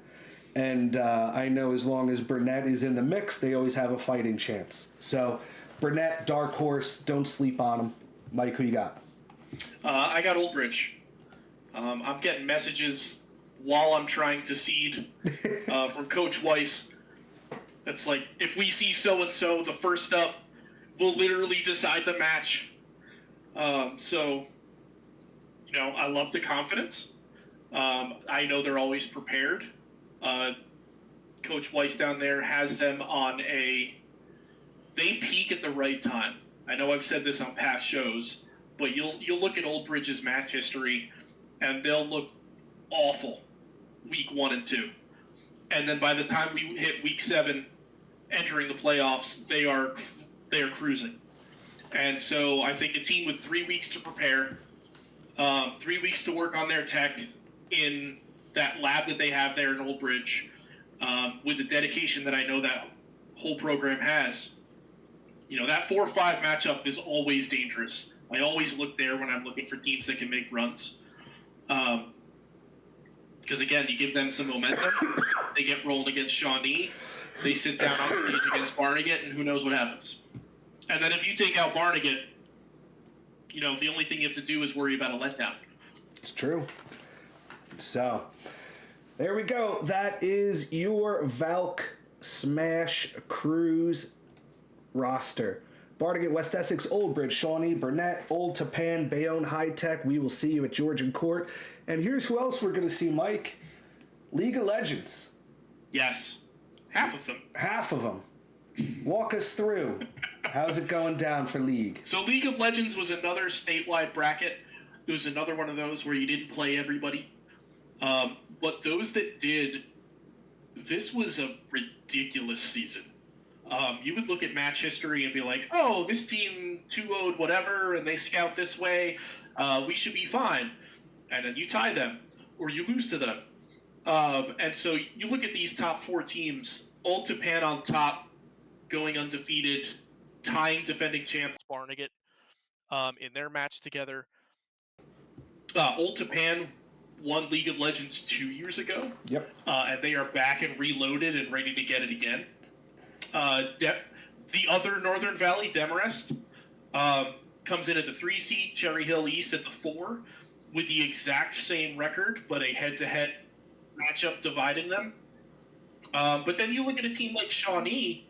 And I know as long as Burnett is in the mix, they always have a fighting chance. So Burnett, dark horse, don't sleep on him. Mike, who you got? I got Old Bridge. I'm getting messages while I'm trying to seed from Coach Weiss. That's like, if we see so-and-so the first up, we'll literally decide the match. So, I love the confidence. I know they're always prepared. Coach Weiss down there has them on they peak at the right time. I know I've said this on past shows, but you'll look at Old Bridge's match history, and they'll look awful week 1 and 2. And then by the time we hit week 7, entering the playoffs, they are cruising. And so I think a team with 3 weeks to prepare, 3 weeks to work on their tech in that lab that they have there in Old Bridge, with the dedication that I know that whole program has, that 4-5 matchup is always dangerous. I always look there when I'm looking for teams that can make runs. Because, again, you give them some momentum. They get rolled against Shawnee. They sit down on stage against Barnegat, and who knows what happens. And then if you take out Barnegat, the only thing you have to do is worry about a letdown. It's true. So, there we go. That is your Valk Smash Cruise roster. Barnegat, West Essex, Old Bridge, Shawnee, Burnett, Old Tapan, Bayonne, High Tech. We will see you at Georgian Court. And here's who else we're going to see, Mike. League of Legends. Yes. Half of them. Half of them. Walk us through. How's it going down for League? So League of Legends was another statewide bracket. It was another one of those where you didn't play everybody. But those that did, this was a ridiculous season. You would look at match history and be like, oh, this team 2-0'd whatever, and they scout this way. We should be fine. And then you tie them, or you lose to them. And so you look at these top 4 teams, Old Tapan on top, going undefeated, tying defending champs Barnegat in their match together. Old Tapan won League of Legends 2 years ago. Yep. And they are back and reloaded and ready to get it again. The other Northern Valley, Demarest, comes in at the 3 seed, Cherry Hill East at the 4, with the exact same record, but a head-to-head matchup dividing them. But then you look at a team like Shawnee,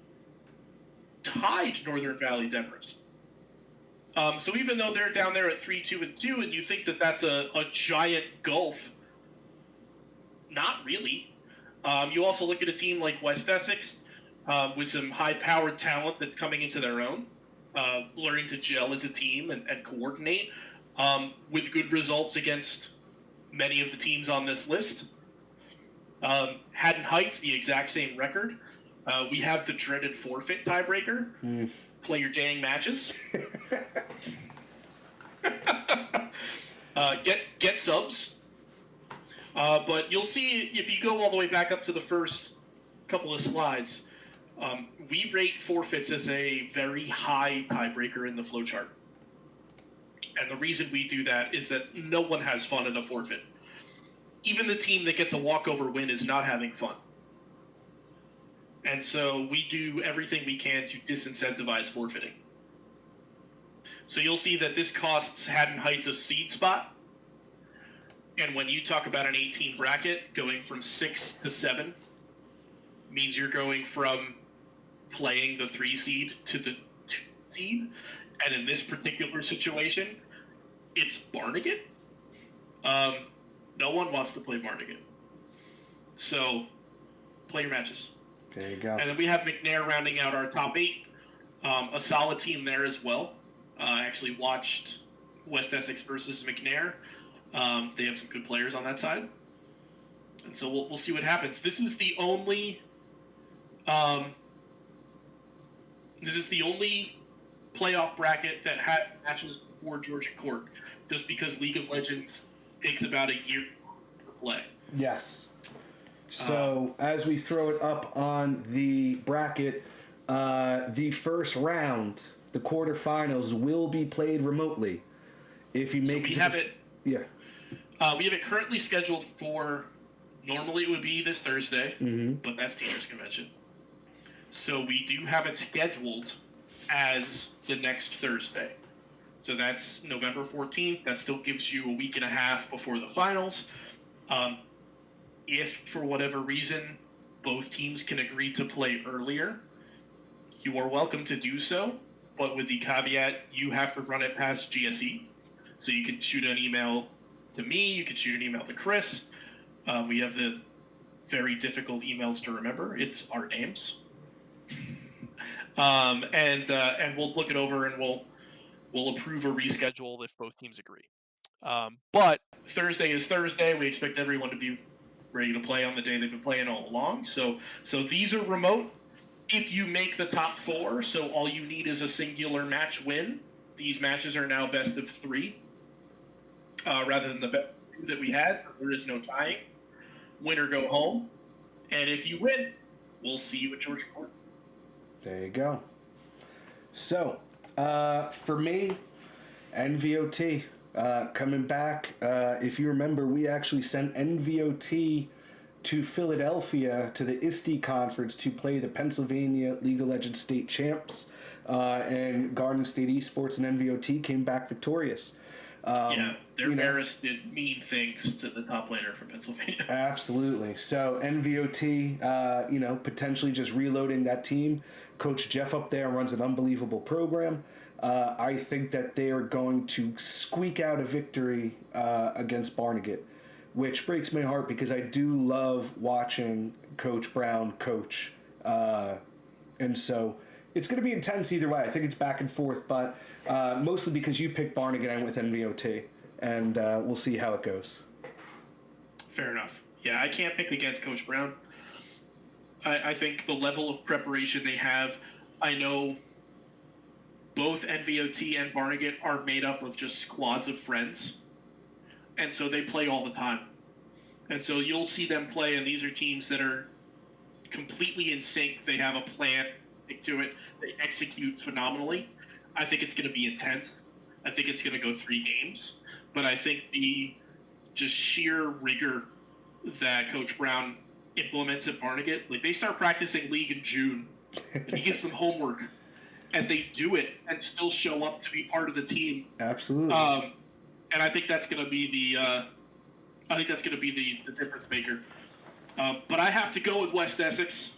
tied Northern Valley Demarest. So even though they're down there at 3-2-2, and you think that that's a giant gulf, not really. You also look at a team like West Essex, with some high-powered talent that's coming into their own, learning to gel as a team and coordinate, with good results against many of the teams on this list. Haddon Heights, the exact same record. We have the dreaded forfeit tiebreaker. Play your dang matches. Get subs. But you'll see if you go all the way back up to the first couple of slides, we rate forfeits as a very high tiebreaker in the flowchart. And the reason we do that is that no one has fun in a forfeit. even the team that gets a walkover win is not having fun. And so we do everything we can to disincentivize forfeiting. So you'll see that this costs Haddon Heights a seed spot. And when you talk about an 18 bracket, going from 6 to 7 means you're going from playing the 3 seed to the 2 seed. And in this particular situation, it's Barnegat. No one wants to play Barnegat. So play your matches. There you go. And then we have McNair rounding out our top 8. A solid team there as well. I actually watched West Essex versus McNair. They have some good players on that side. And so we'll see what happens. This is the only playoff bracket that had matches before Georgia Court, just because League of Legends takes about a year to play. Yes. So as we throw it up on the bracket, the first round, the quarterfinals, will be played remotely. If you make we have it. Yeah. We have it currently scheduled for. Normally it would be this Thursday, but that's Teamers Convention. So we do have it scheduled as the next Thursday. So that's November 14th. That still gives you a week and a half before the finals. If, for whatever reason, both teams can agree to play earlier, you are welcome to do so, but with the caveat, you have to run it past GSE. So you can shoot an email to me, you can shoot an email to Chris. We have the very difficult emails to remember. It's our names. And we'll look it over and we'll approve a reschedule if both teams agree. But Thursday is Thursday. We expect everyone to be ready to play on the day they've been playing all along. So these are remote. If you make the top 4, so all you need is a singular match win. These matches are now best of 3, rather than the best of 2 that we had. There is no tying. Win or go home. And if you win, we'll see you at Georgia Court. There you go. So, for me, NVOT coming back. If you remember, we actually sent NVOT to Philadelphia to the ISTE conference to play the Pennsylvania League of Legends state champs. And Garden State Esports and NVOT came back victorious. Their Varus did mean things to the top laner from Pennsylvania. Absolutely. So NVOT, potentially just reloading that team. Coach Jeff up there runs an unbelievable program. I think that they are going to squeak out a victory against Barnegat, which breaks my heart because I do love watching Coach Brown coach. And so it's going to be intense either way. I think it's back and forth, but mostly because you picked Barnegat and with NVOT, and we'll see how it goes. Fair enough. Yeah, I can't pick against Coach Brown. I think the level of preparation they have, I know both NVOT and Barnegat are made up of just squads of friends, and so they play all the time. And so you'll see them play, and these are teams that are completely in sync. They have a plan, stick to it, they execute phenomenally. I think it's going to be intense. I think it's going to go 3 games. But I think the just sheer rigor that Coach Brown implements at Barnegat, like they start practicing league in June, and he gives them homework, and they do it and still show up to be part of the team. Absolutely. And I think that's going to be the difference maker. But I have to go with West Essex.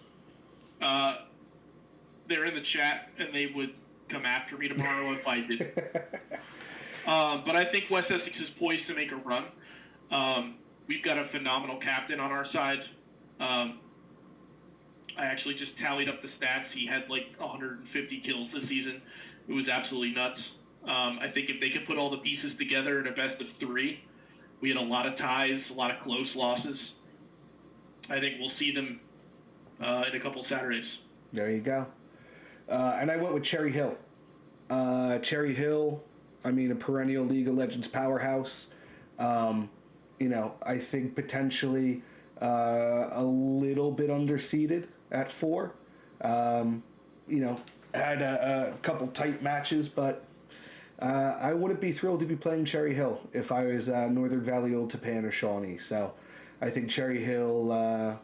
They're in the chat, and they would come after me tomorrow if I didn't. But I think West Essex is poised to make a run. We've got a phenomenal captain on our side. I actually just tallied up the stats. He had like 150 kills this season. It was absolutely nuts. I think if they could put all the pieces together in a best of 3, we had a lot of ties, a lot of close losses. I think we'll see them in a couple Saturdays. There you go. And I went with Cherry Hill. Cherry Hill, a perennial League of Legends powerhouse. I think potentially a little bit underseeded at 4. Had a couple tight matches, but I wouldn't be thrilled to be playing Cherry Hill if I was Northern Valley Old Tapan or Shawnee. So I think Cherry Hill,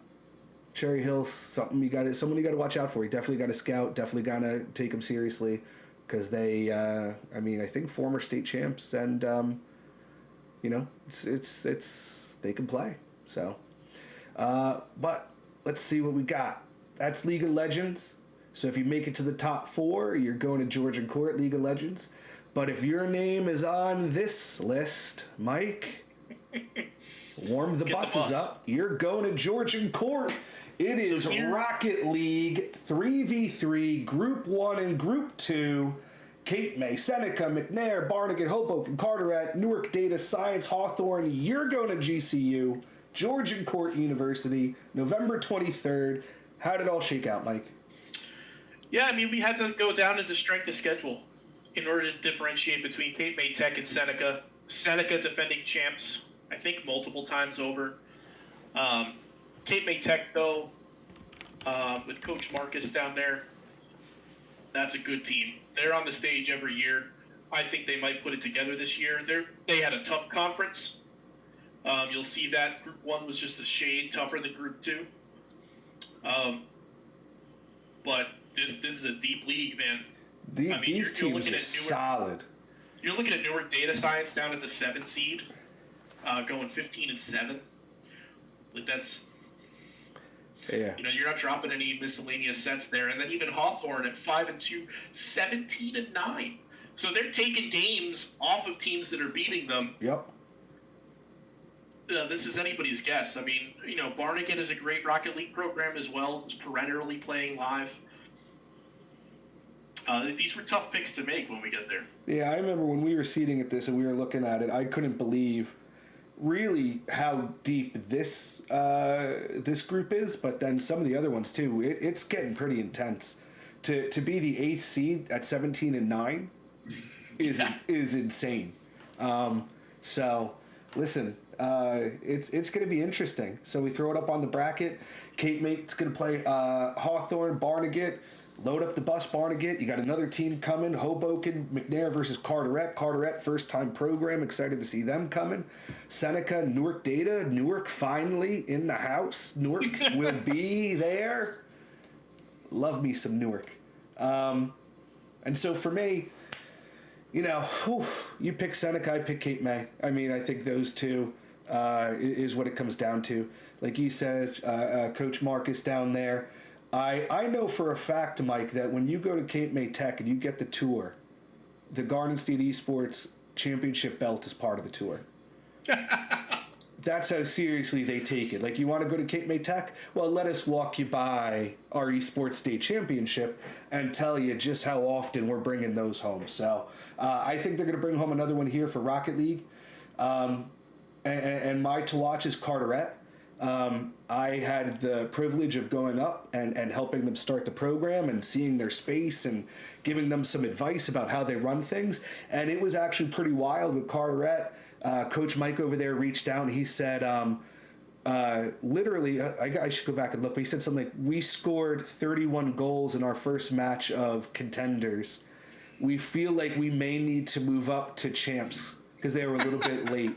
someone you got to watch out for. You definitely got to scout. Definitely got to take them seriously, because they, I think former state champs, and it's they can play. So, but let's see what we got. That's League of Legends. So if you make it to the top 4, you're going to Georgian Court, League of Legends. But if your name is on this list, Mike, warm the buses up. You're going to Georgian Court. It is Rocket League 3v3, Group 1 and Group 2. Cape May, Seneca, McNair, Barnegat, Hoboken, Carteret, Newark Data Science, Hawthorne. You're going to GCU, Georgian Court University, November 23rd. How did it all shake out, Mike? Yeah, we had to go down into strength of schedule in order to differentiate between Cape May Tech and Seneca. Seneca defending champs, I think, multiple times over. Cape May Tech, though, with Coach Marcus down there, that's a good team. They're on the stage every year. I think they might put it together this year. They had a tough conference. You'll see that Group 1 was just a shade tougher than Group 2. But this is a deep league, man. These teams are solid. You're looking at Newark Data Science down at the 7th seed, going 15-7. Like, that's... Yeah. You're not dropping any miscellaneous sets there. And then even Hawthorne at 5-2, 17-9. So they're taking games off of teams that are beating them. Yep. This is anybody's guess. Barnegat is a great Rocket League program as well. It's perennially playing live. These were tough picks to make when we get there. Yeah, I remember when we were seating at this and we were looking at it, I couldn't believe really how deep this group is, but then some of the other ones too. It's getting pretty intense. To be the 8th seed at 17-9 is insane. So listen, it's going to be interesting. So we throw it up on the bracket. Cape Mate's going to play Hawthorne, Barnegat. Load up the bus, Barnegat. You got another team coming. Hoboken, McNair versus Carteret. Carteret, first-time program. Excited to see them coming. Seneca, Newark Data. Newark finally in the house. Newark will be there. Love me some Newark. And so for me, you pick Seneca, I pick Cape May. I think those two is what it comes down to. Like you said, Coach Marcus down there. I know for a fact, Mike, that when you go to Cape May Tech and you get the tour, the Garden State Esports Championship belt is part of the tour. That's how seriously they take it. Like, you want to go to Cape May Tech? Well, let us walk you by our Esports State Championship and tell you just how often we're bringing those home. So I think they're going to bring home another one here for Rocket League. And my to watch is Carteret. I had the privilege of going up and helping them start the program and seeing their space and giving them some advice about how they run things. And it was actually pretty wild with Carteret. Coach Mike over there reached out and he said, literally, I should go back and look, but he said something like, we scored 31 goals in our first match of contenders. We feel like we may need to move up to champs because they were a little bit late.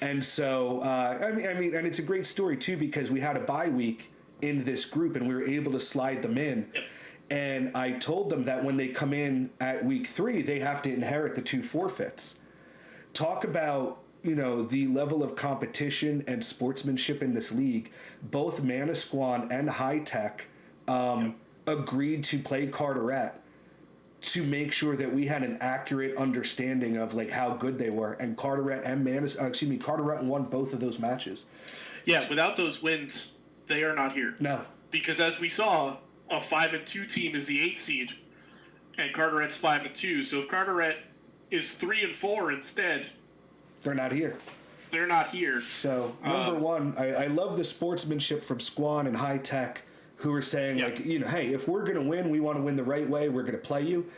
And so, and it's a great story, too, because we had a bye week in this group, and we were able to slide them in. Yep. And I told them that when they come in at week 3, they have to inherit the 2 forfeits. Talk about, the level of competition and sportsmanship in this league. Both Manasquan and High Tech agreed to play Carteret to make sure that we had an accurate understanding of how good they were, and Carteret won both of those matches. Yeah, without those wins, they are not here. No, because as we saw, a 5-2 team is the 8th seed, and Carteret's 5-2. So if Carteret is 3-4 instead, they're not here. They're not here. So number one, I love the sportsmanship from Squan and High Tech, who are saying, hey, if we're going to win, we want to win the right way, we're going to play you.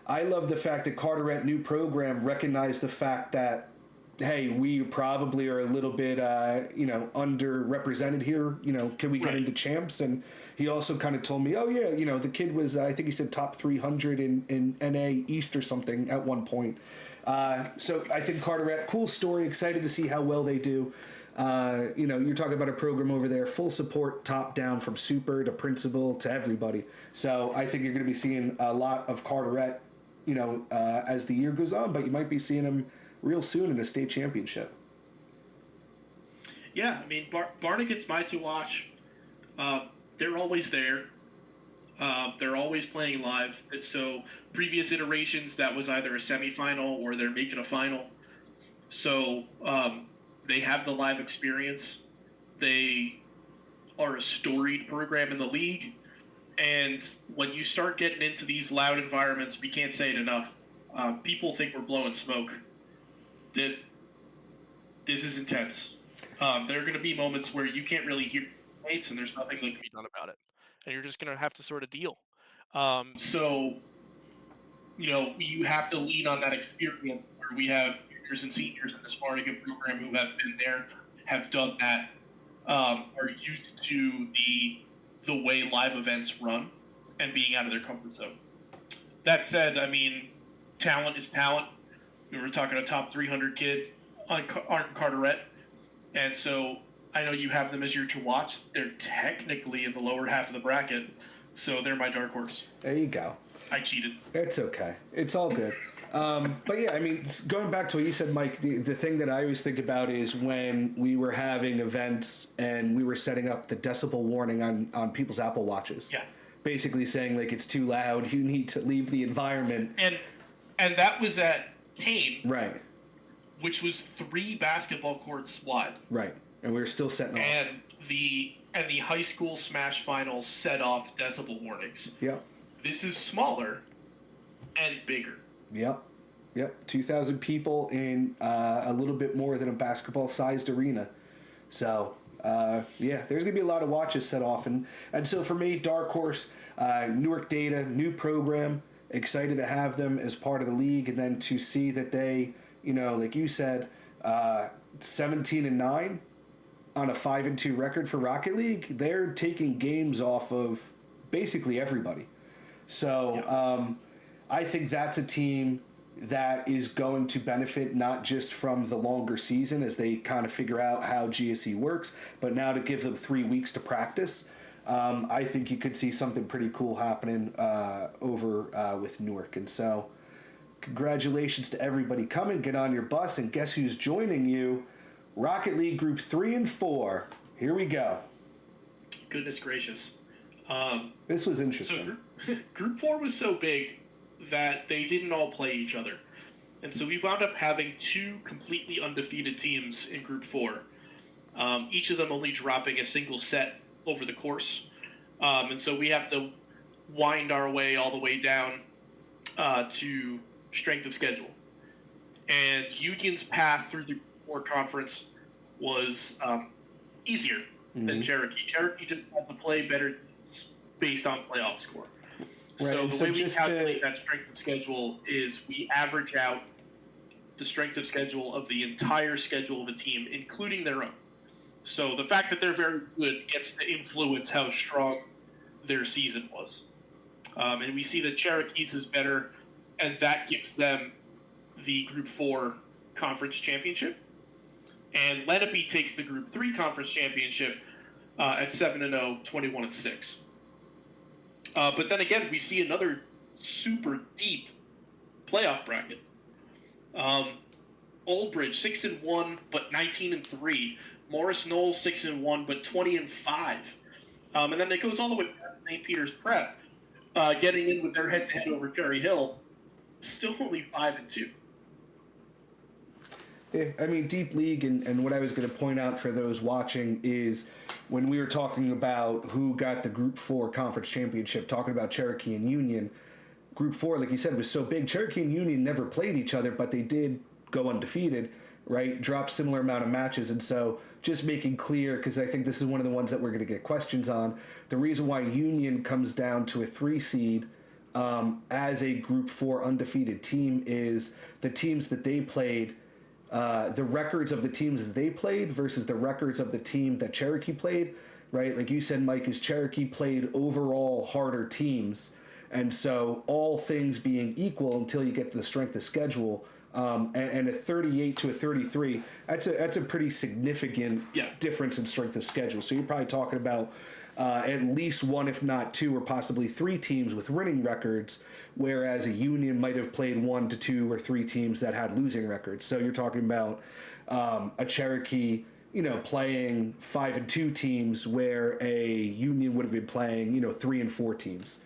I love the fact that Carteret new program recognized the fact that, hey, we probably are a little bit, underrepresented here. Can we get into champs? And he also kind of told me, the kid was, I think he said top 300 in NA East or something at one point. So I think Carteret, cool story, excited to see how well they do. You're talking about a program over there, full support, top down, from super to principal to everybody. So I think you're going to be seeing a lot of Carteret, as the year goes on, but you might be seeing him real soon in a state championship. Yeah, I mean, Barnegat's my to watch. They're always there. They're always playing live. And so previous iterations, that was either a semifinal or they're making a final. So they have the live experience. They are a storied program in the league. And when you start getting into these loud environments, we can't say it enough. People think we're blowing smoke. That this is intense. There are going to be moments where you can't really hear mates, and there's nothing that can be done about it, and you're just going to have to sort of deal. So you have to lean on that experience where we have juniors and seniors in the Spartagan program who have been there, have done that, are used to the way live events run and being out of their comfort zone. That said, I mean, talent is talent. We were talking a top 300 kid on Carteret, and so I know you have them as your to watch. They're technically in the lower half of the bracket, so they're my dark horse. There you go. I cheated. It's okay. It's all good. But yeah, I mean, going back to what you said, Mike, the thing that I always think about is when we were having events and we were setting up the decibel warning on people's Apple Watches. Yeah. Basically saying, like, it's too loud, you need to leave the environment. And that was at Kane. Right. Which was 3 basketball courts wide. Right. And we were still setting off. And the high school Smash finals set off decibel warnings. Yep. This is smaller and bigger. Yep. 2,000 people in a little bit more than a basketball-sized arena. So, there's going to be a lot of watches set off. And so for me, dark horse, Newark Data, new program, excited to have them as part of the league, and then to see that they, like you said, 17-9 on a 5-2 record for Rocket League. They're taking games off of basically everybody. So I think that's a team that is going to benefit not just from the longer season as they kind of figure out how GSE works, but now to give them 3 weeks to practice. I think you could see something pretty cool happening over with Newark. And so congratulations to everybody coming. Get on your bus, and guess who's joining you? Rocket League Group 3 and 4. Here we go. Goodness gracious. This was interesting. So Group 4 was so big that they didn't all play each other. And so we wound up having 2 completely undefeated teams in Group 4. Each of them only dropping a single set over the course. And so we have to wind our way all the way down to strength of schedule. And Union's path through the Group 4 conference was easier than Cherokee. Cherokee just had to play better based on playoff score. Right. So the way we calculate that strength of schedule is we average out the strength of schedule of the entire schedule of a team, including their own. So the fact that they're very good gets to influence how strong their season was. And we see that Cherokee's is better, and that gives them the Group 4 conference championship. And Lenape takes the Group 3 conference championship at 7-0, 21-6. But then again, we see another super deep playoff bracket. Old Bridge 6-1, but 19-3. Morris Knowles 6-1, but 20-5. And then it goes all the way down to St. Peter's Prep, getting in with their head-to-head over Cherry Hill, still only 5-2. Yeah, I mean, deep league, and what I was going to point out for those watching is when we were talking about who got the Group 4 conference championship, talking about Cherokee and Union, Group 4, like you said, was so big. Cherokee and Union never played each other, but they did go undefeated, right? Drop similar amount of matches. And so just making clear, because I think this is one of the ones that we're going to get questions on, the reason why Union comes down to a 3 seed as a Group 4 undefeated team is the teams that they played, the records of the teams that they played versus the records of the team that Cherokee played, right? Like you said, Mike, is Cherokee played overall harder teams. And so all things being equal until you get to the strength of schedule, and a 38 to a 33, that's a pretty significant Yeah. difference in strength of schedule. So you're probably talking about at least one, if not two, or possibly three teams with winning records, whereas a Union might have played 1 to 2 or 3 teams that had losing records. So you're talking about a Cherokee, playing 5 and 2 teams, where a Union would have been playing, 3 and 4 teams.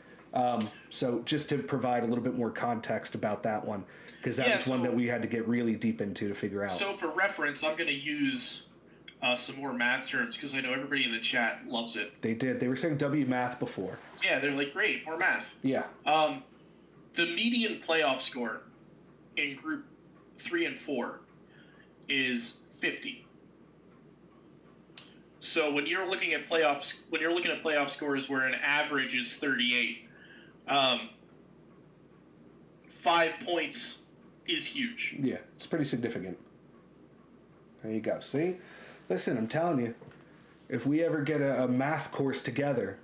So just to provide a little bit more context about that one, because that was one that we had to get really deep into to figure out. So for reference, I'm going to use some more math terms because I know everybody in the chat loves it. They did. They were saying W math before. Yeah, they're like, great, more math. Yeah. The median playoff score in Group 3 and 4 is 50. So when you're looking at playoff scores where an average is 38, 5 points is huge. Yeah, it's pretty significant. There you go. See? Listen, I'm telling you, if we ever get a math course together,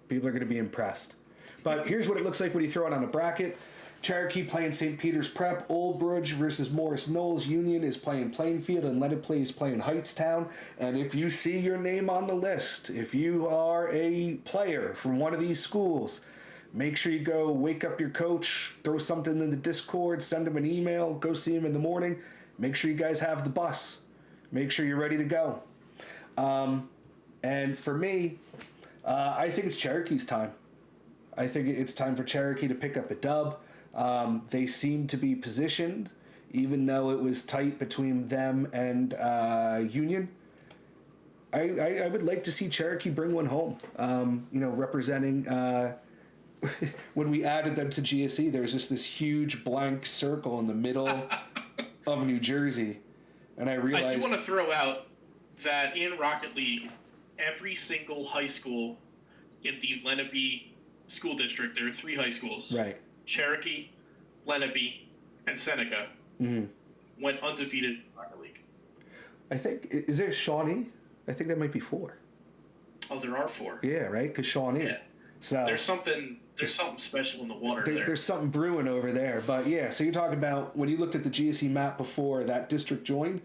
people are going to be impressed. But here's what it looks like when you throw it on a bracket. Cherokee playing St. Peter's Prep. Old Bridge versus Morris Knolls. Union is playing Plainfield, and Leaded is playing Heightstown. And if you see your name on the list, if you are a player from one of these schools, make sure you go wake up your coach, throw something in the Discord, send him an email, go see him in the morning. Make sure you guys have the bus. Make sure you're ready to go. And for me, I think it's Cherokee's time. I think it's time for Cherokee to pick up a dub. They seem to be positioned, even though it was tight between them and Union. I would like to see Cherokee bring one home. Representing when we added them to GSE, there was just this huge blank circle in the middle of New Jersey, and I realized. I do want to throw out that in Rocket League, every single high school in the Lenape school district, there are 3 high schools. Right. Cherokee, Lenape, and Seneca went undefeated in Rocket League. I think, is there Shawnee? I think that might be 4. Oh, there are 4. Yeah, right? Because Shawnee. Yeah. So there's something special in the water there. There's something brewing over there. But yeah, so you're talking about, when you looked at the GSE map before that district joined,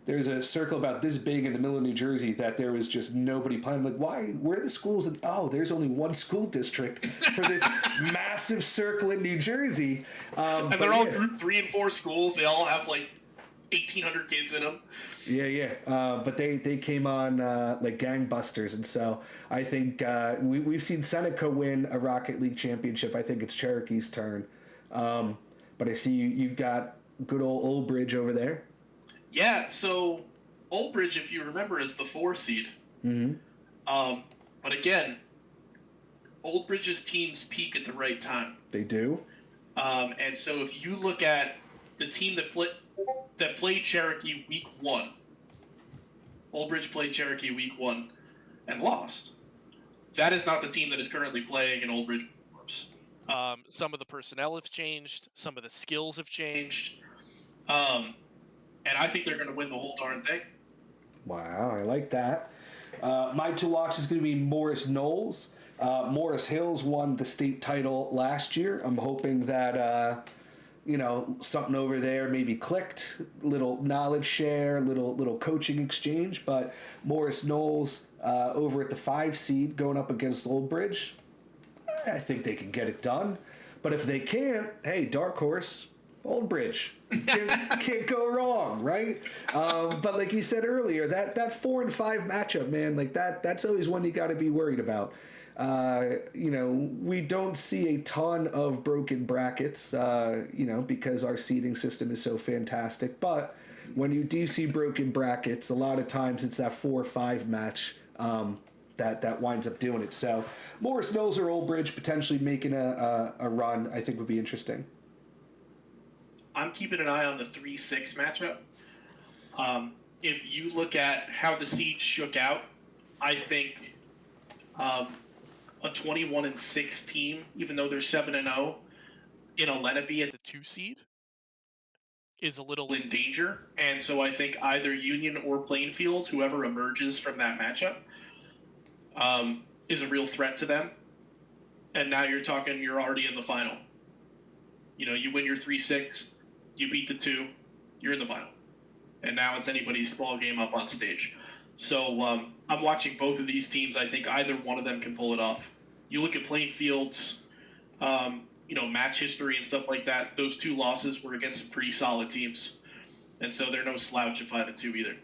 there's a circle about this big in the middle of New Jersey that there was just nobody playing. Like, why? Where are the schools? And, there's only one school district for this massive circle in New Jersey. And they're all Group 3 and 4 schools. They all have like 1,800 kids in them. Yeah. But they came on like gangbusters. And so I think we've seen Seneca win a Rocket League championship. I think it's Cherokee's turn. But I see you got good old Bridge over there. Yeah, so Old Bridge, if you remember, is the 4 seed. Mm-hmm. But again, Old Bridge's teams peak at the right time. They do. And so if you look at the team that played Cherokee week 1, Old Bridge played Cherokee week 1 and lost. That is not the team that is currently playing in Old Bridge. Some of the personnel have changed. Some of the skills have changed. And I think they're going to win the whole darn thing. Wow, I like that. My to watch is going to be Morris Knolls. Morris Hills won the state title last year. I'm hoping that something over there maybe clicked, little knowledge share, little coaching exchange. But Morris Knolls over at the 5 seed going up against Old Bridge, I think they can get it done. But if they can't, hey, dark horse, Old Bridge. Can't go wrong, right? But like you said earlier, that 4 and 5 matchup, man, like that's always one you got to be worried about. We don't see a ton of broken brackets, because our seeding system is so fantastic. But when you do see broken brackets, a lot of times it's that 4 or 5 match that winds up doing it. So Morris Knolls or Old Bridge potentially making a run, I think would be interesting. I'm keeping an eye on the 3-6 matchup. If you look at how the seeds shook out, I think a 21-6 team, even though they're 7-0, in a Lenape at the 2 seed, is a little in danger. And so I think either Union or Plainfield, whoever emerges from that matchup, is a real threat to them. And now you're already in the final. You win your 3-6. You beat the 2, you're in the final. And now it's anybody's ball game up on stage. So I'm watching both of these teams. I think either one of them can pull it off. You look at Plainfield's, match history and stuff like that. Those 2 losses were against some pretty solid teams, and so they're no slouch at 5-2 either.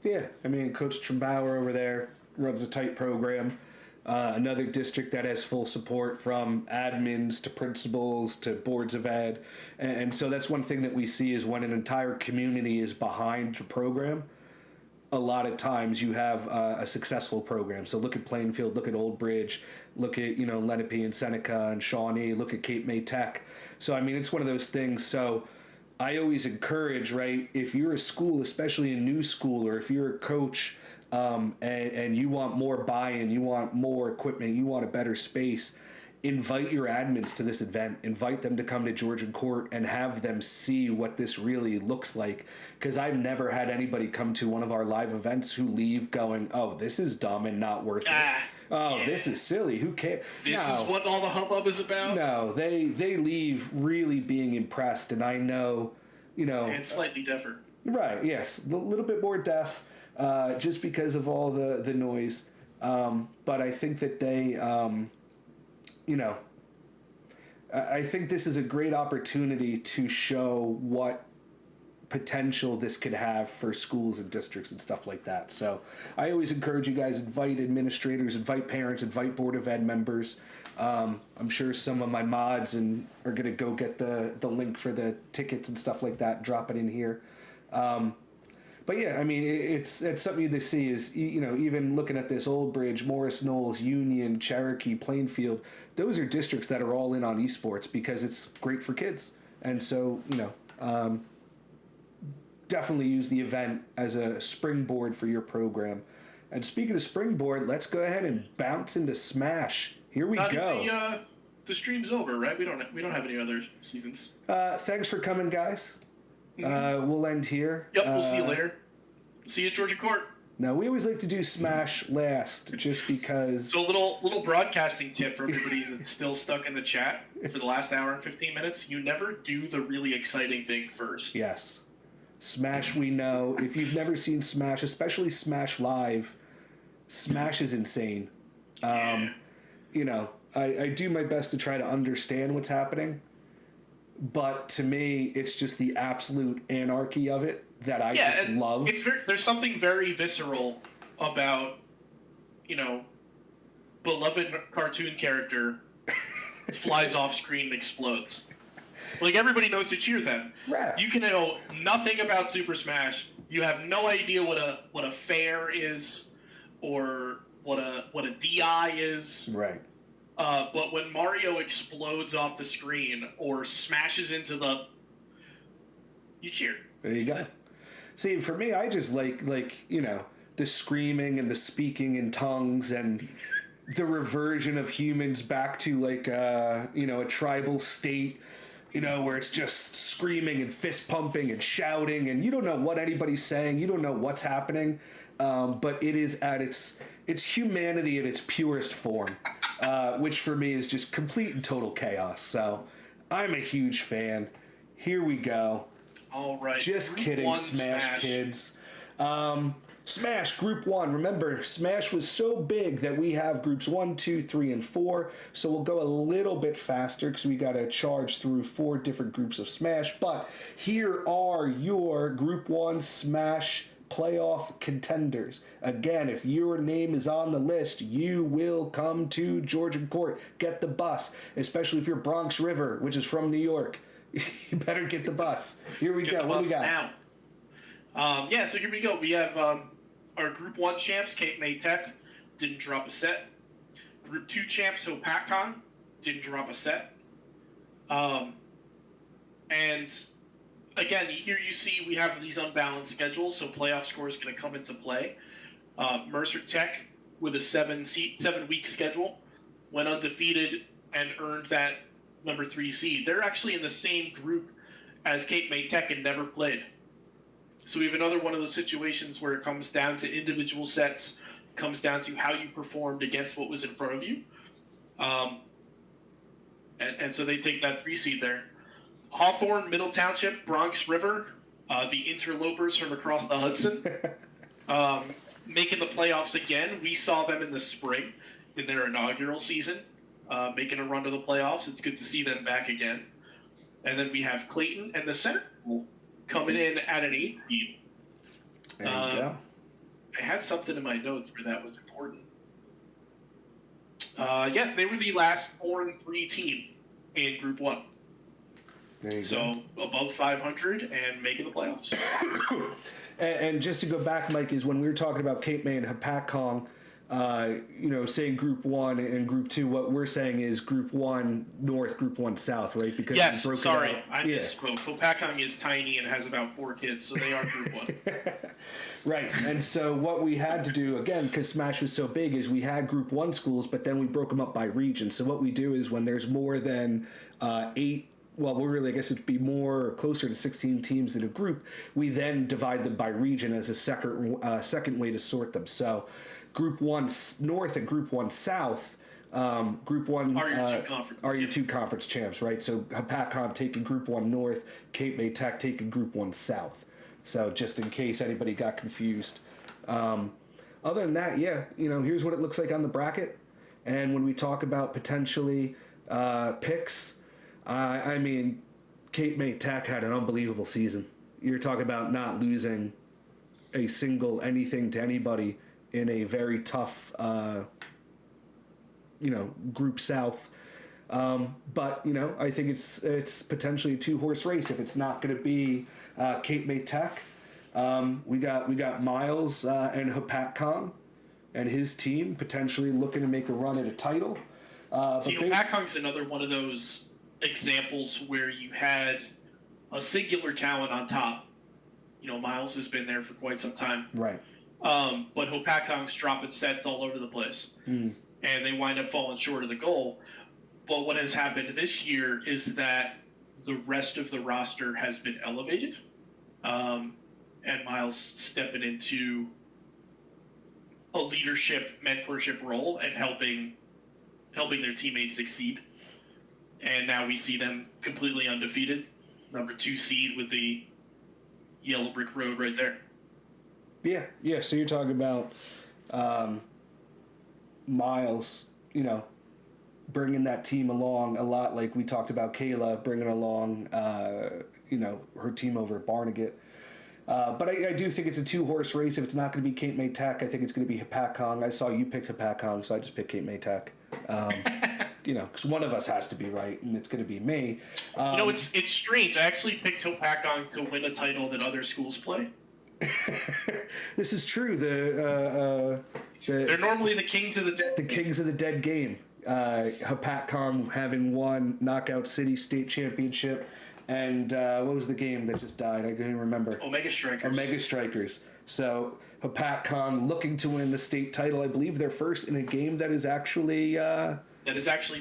Yeah, I mean, Coach Trumbauer over there runs a tight program. Another district that has full support from admins to principals to boards of ed. And so that's one thing that we see is when an entire community is behind the program, a lot of times you have a successful program. So look at Plainfield, look at Old Bridge, look at, Lenape and Seneca and Shawnee, look at Cape May Tech. So, I mean, it's one of those things. So I always encourage, right, if you're a school, especially a new school, or if you're a coach and you want more buy-in, you want more equipment, you want a better space, invite your admins to this event. Invite them to come to Georgian Court and have them see what this really looks like. Because I've never had anybody come to one of our live events who leave going, oh, this is dumb and not worth it. This is silly. Who cares? This is what all the hubbub is about? No, they leave really being impressed. And I know, And slightly deafer. Right, yes. A little bit more deaf just because of all the noise. But I think that they... I think this is a great opportunity to show what potential this could have for schools and districts and stuff like that. So I always encourage you guys, invite administrators, invite parents, invite Board of Ed members. I'm sure some of my mods are going to go get the link for the tickets and stuff like that, drop it in here. But yeah, I mean, it's something to see is, even looking at this Old Bridge, Morris Knolls, Union, Cherokee, Plainfield, those are districts that are all in on esports because it's great for kids. And so, definitely use the event as a springboard for your program. And speaking of springboard, let's go ahead and bounce into Smash. Here we go. The stream's over, right? We don't have any other seasons. Thanks for coming, guys. We'll end here. Yep, we'll see you later. See you at Georgia Court. Now, we always like to do Smash last, just because... So little broadcasting tip for everybody that's still stuck in the chat for the last hour and 15 minutes. You never do the really exciting thing first. Yes. Smash, we know. If you've never seen Smash, especially Smash Live, Smash is insane. I do my best to try to understand what's happening. But to me, it's just the absolute anarchy of it that I just love. There's something very visceral about, beloved cartoon character flies off screen and explodes. Like, everybody knows to cheer them. Right. You can know nothing about Super Smash. You have no idea what a fair is, or what a DI is. Right. But when Mario explodes off the screen or smashes into you cheer. There you go. See, for me, I just like the screaming and the speaking in tongues and the reversion of humans back to a tribal state, where it's just screaming and fist pumping and shouting and you don't know what anybody's saying. You don't know what's happening. But it is at its humanity at its purest form, which for me is just complete and total chaos. So I'm a huge fan. Here we go. All right. Just kidding, Smash kids. Smash Group 1. Remember, Smash was so big that we have Groups 1, 2, 3, and 4. So we'll go a little bit faster because we got to charge through 4 different groups of Smash. But here are your Group 1 Smash playoff contenders. Again, if your name is on the list, you will come to Georgian Court. Get the bus, especially if you're Bronx River, which is from New York. You better get the bus. Here we go. What do we got? Now. So here we go. We have our Group 1 champs, Cape May Tech, didn't drop a set. Group 2 champs, HoPACCon, didn't drop a set. And again, here you see we have these unbalanced schedules, so playoff score is going to come into play. Mercer Tech, with a 7-week schedule, went undefeated and earned that number 3 seed. They're actually in the same group as Cape May Tech and never played. So we have another one of those situations where it comes down to individual sets, comes down to how you performed against what was in front of you. And so they take that 3 seed there. Hawthorne, Middle Township, Bronx River, the interlopers from across the Hudson, making the playoffs again. We saw them in the spring in their inaugural season, making a run to the playoffs. It's good to see them back again. And then we have Clayton and the Center coming in at an 8th seed. There you go. I had something in my notes where that was important. Yes, they were the last 4-3 team in Group 1. There you So go. above 500 and making the playoffs. And just to go back, Mike, is when we were talking about Cape May and Hapatcong, saying Group 1 and Group 2, what we're saying is Group 1 North, Group 1 South, right? Because Yes, we broke sorry, it out. I misspoke. Hopatcong is tiny and has about 4 kids, so they are Group 1. Right, and so what we had to do, again, because Smash was so big, is we had Group 1 schools, but then we broke them up by region. So what we do is when there's more than 8, well, we're really, I guess it'd be more closer to 16 teams in a group, we then divide them by region as a second way to sort them. So Group 1 North and Group 1 South, Group 1 Are your 2 conferences. are your 2 conference champs, right? So Hapatcong taking Group 1 North, Cape May Tech taking Group 1 South. So just in case anybody got confused. Other than that, yeah, here's what it looks like on the bracket. And when we talk about potentially picks, I mean, Cape May Tech had an unbelievable season. You're talking about not losing a single anything to anybody in a very tough, Group South. But I think it's potentially a 2-horse race if it's not going to be Cape May Tech. We got Miles and Hapatcong and his team potentially looking to make a run at a title. See, Hapatcong's another one of those examples where you had a singular talent on top. Miles has been there for quite some time. Right. But Hapatcong's dropping sets all over the place. And they wind up falling short of the goal. But what has happened this year is that the rest of the roster has been elevated. And Miles stepping into a leadership, mentorship role and helping their teammates succeed. And now we see them completely undefeated. Number 2 seed with the yellow brick road right there. Yeah. So you're talking about Miles, bringing that team along a lot, like we talked about Kayla bringing along, her team over at Barnegat. But I do think it's a 2-horse race. If it's not going to be Cape May Tech, I think it's going to be Hapatcong. I saw you picked Hapatcong, so I just picked Cape May Tech. Because one of us has to be right, and it's going to be me. It's strange. I actually picked Hapatcong to win a title that other schools play. This is true. They're normally the kings of the dead. The kings of the dead game. Hapatcong having won Knockout City State Championship, and what was the game that just died? I can't even remember. Omega Strikers. So Hapatcong looking to win the state title. I believe they're first in a game that is actually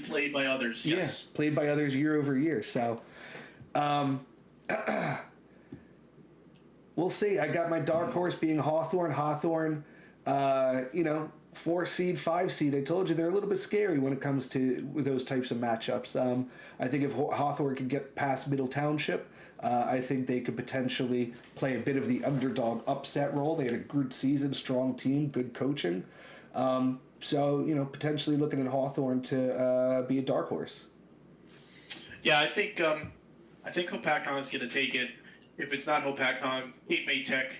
played by others. Yes. Yeah, played by others year over year. So, we'll see. I got my dark horse being Hawthorne. Hawthorne, 4 seed, 5 seed. I told you they're a little bit scary when it comes to those types of matchups. I think if Hawthorne could get past Middle Township, I think they could potentially play a bit of the underdog upset role. They had a good season, strong team, good coaching. So, potentially looking at Hawthorne to be a dark horse. Yeah, I think Hapatcong is going to take it. If it's not Hapatcong, Cape May Tech.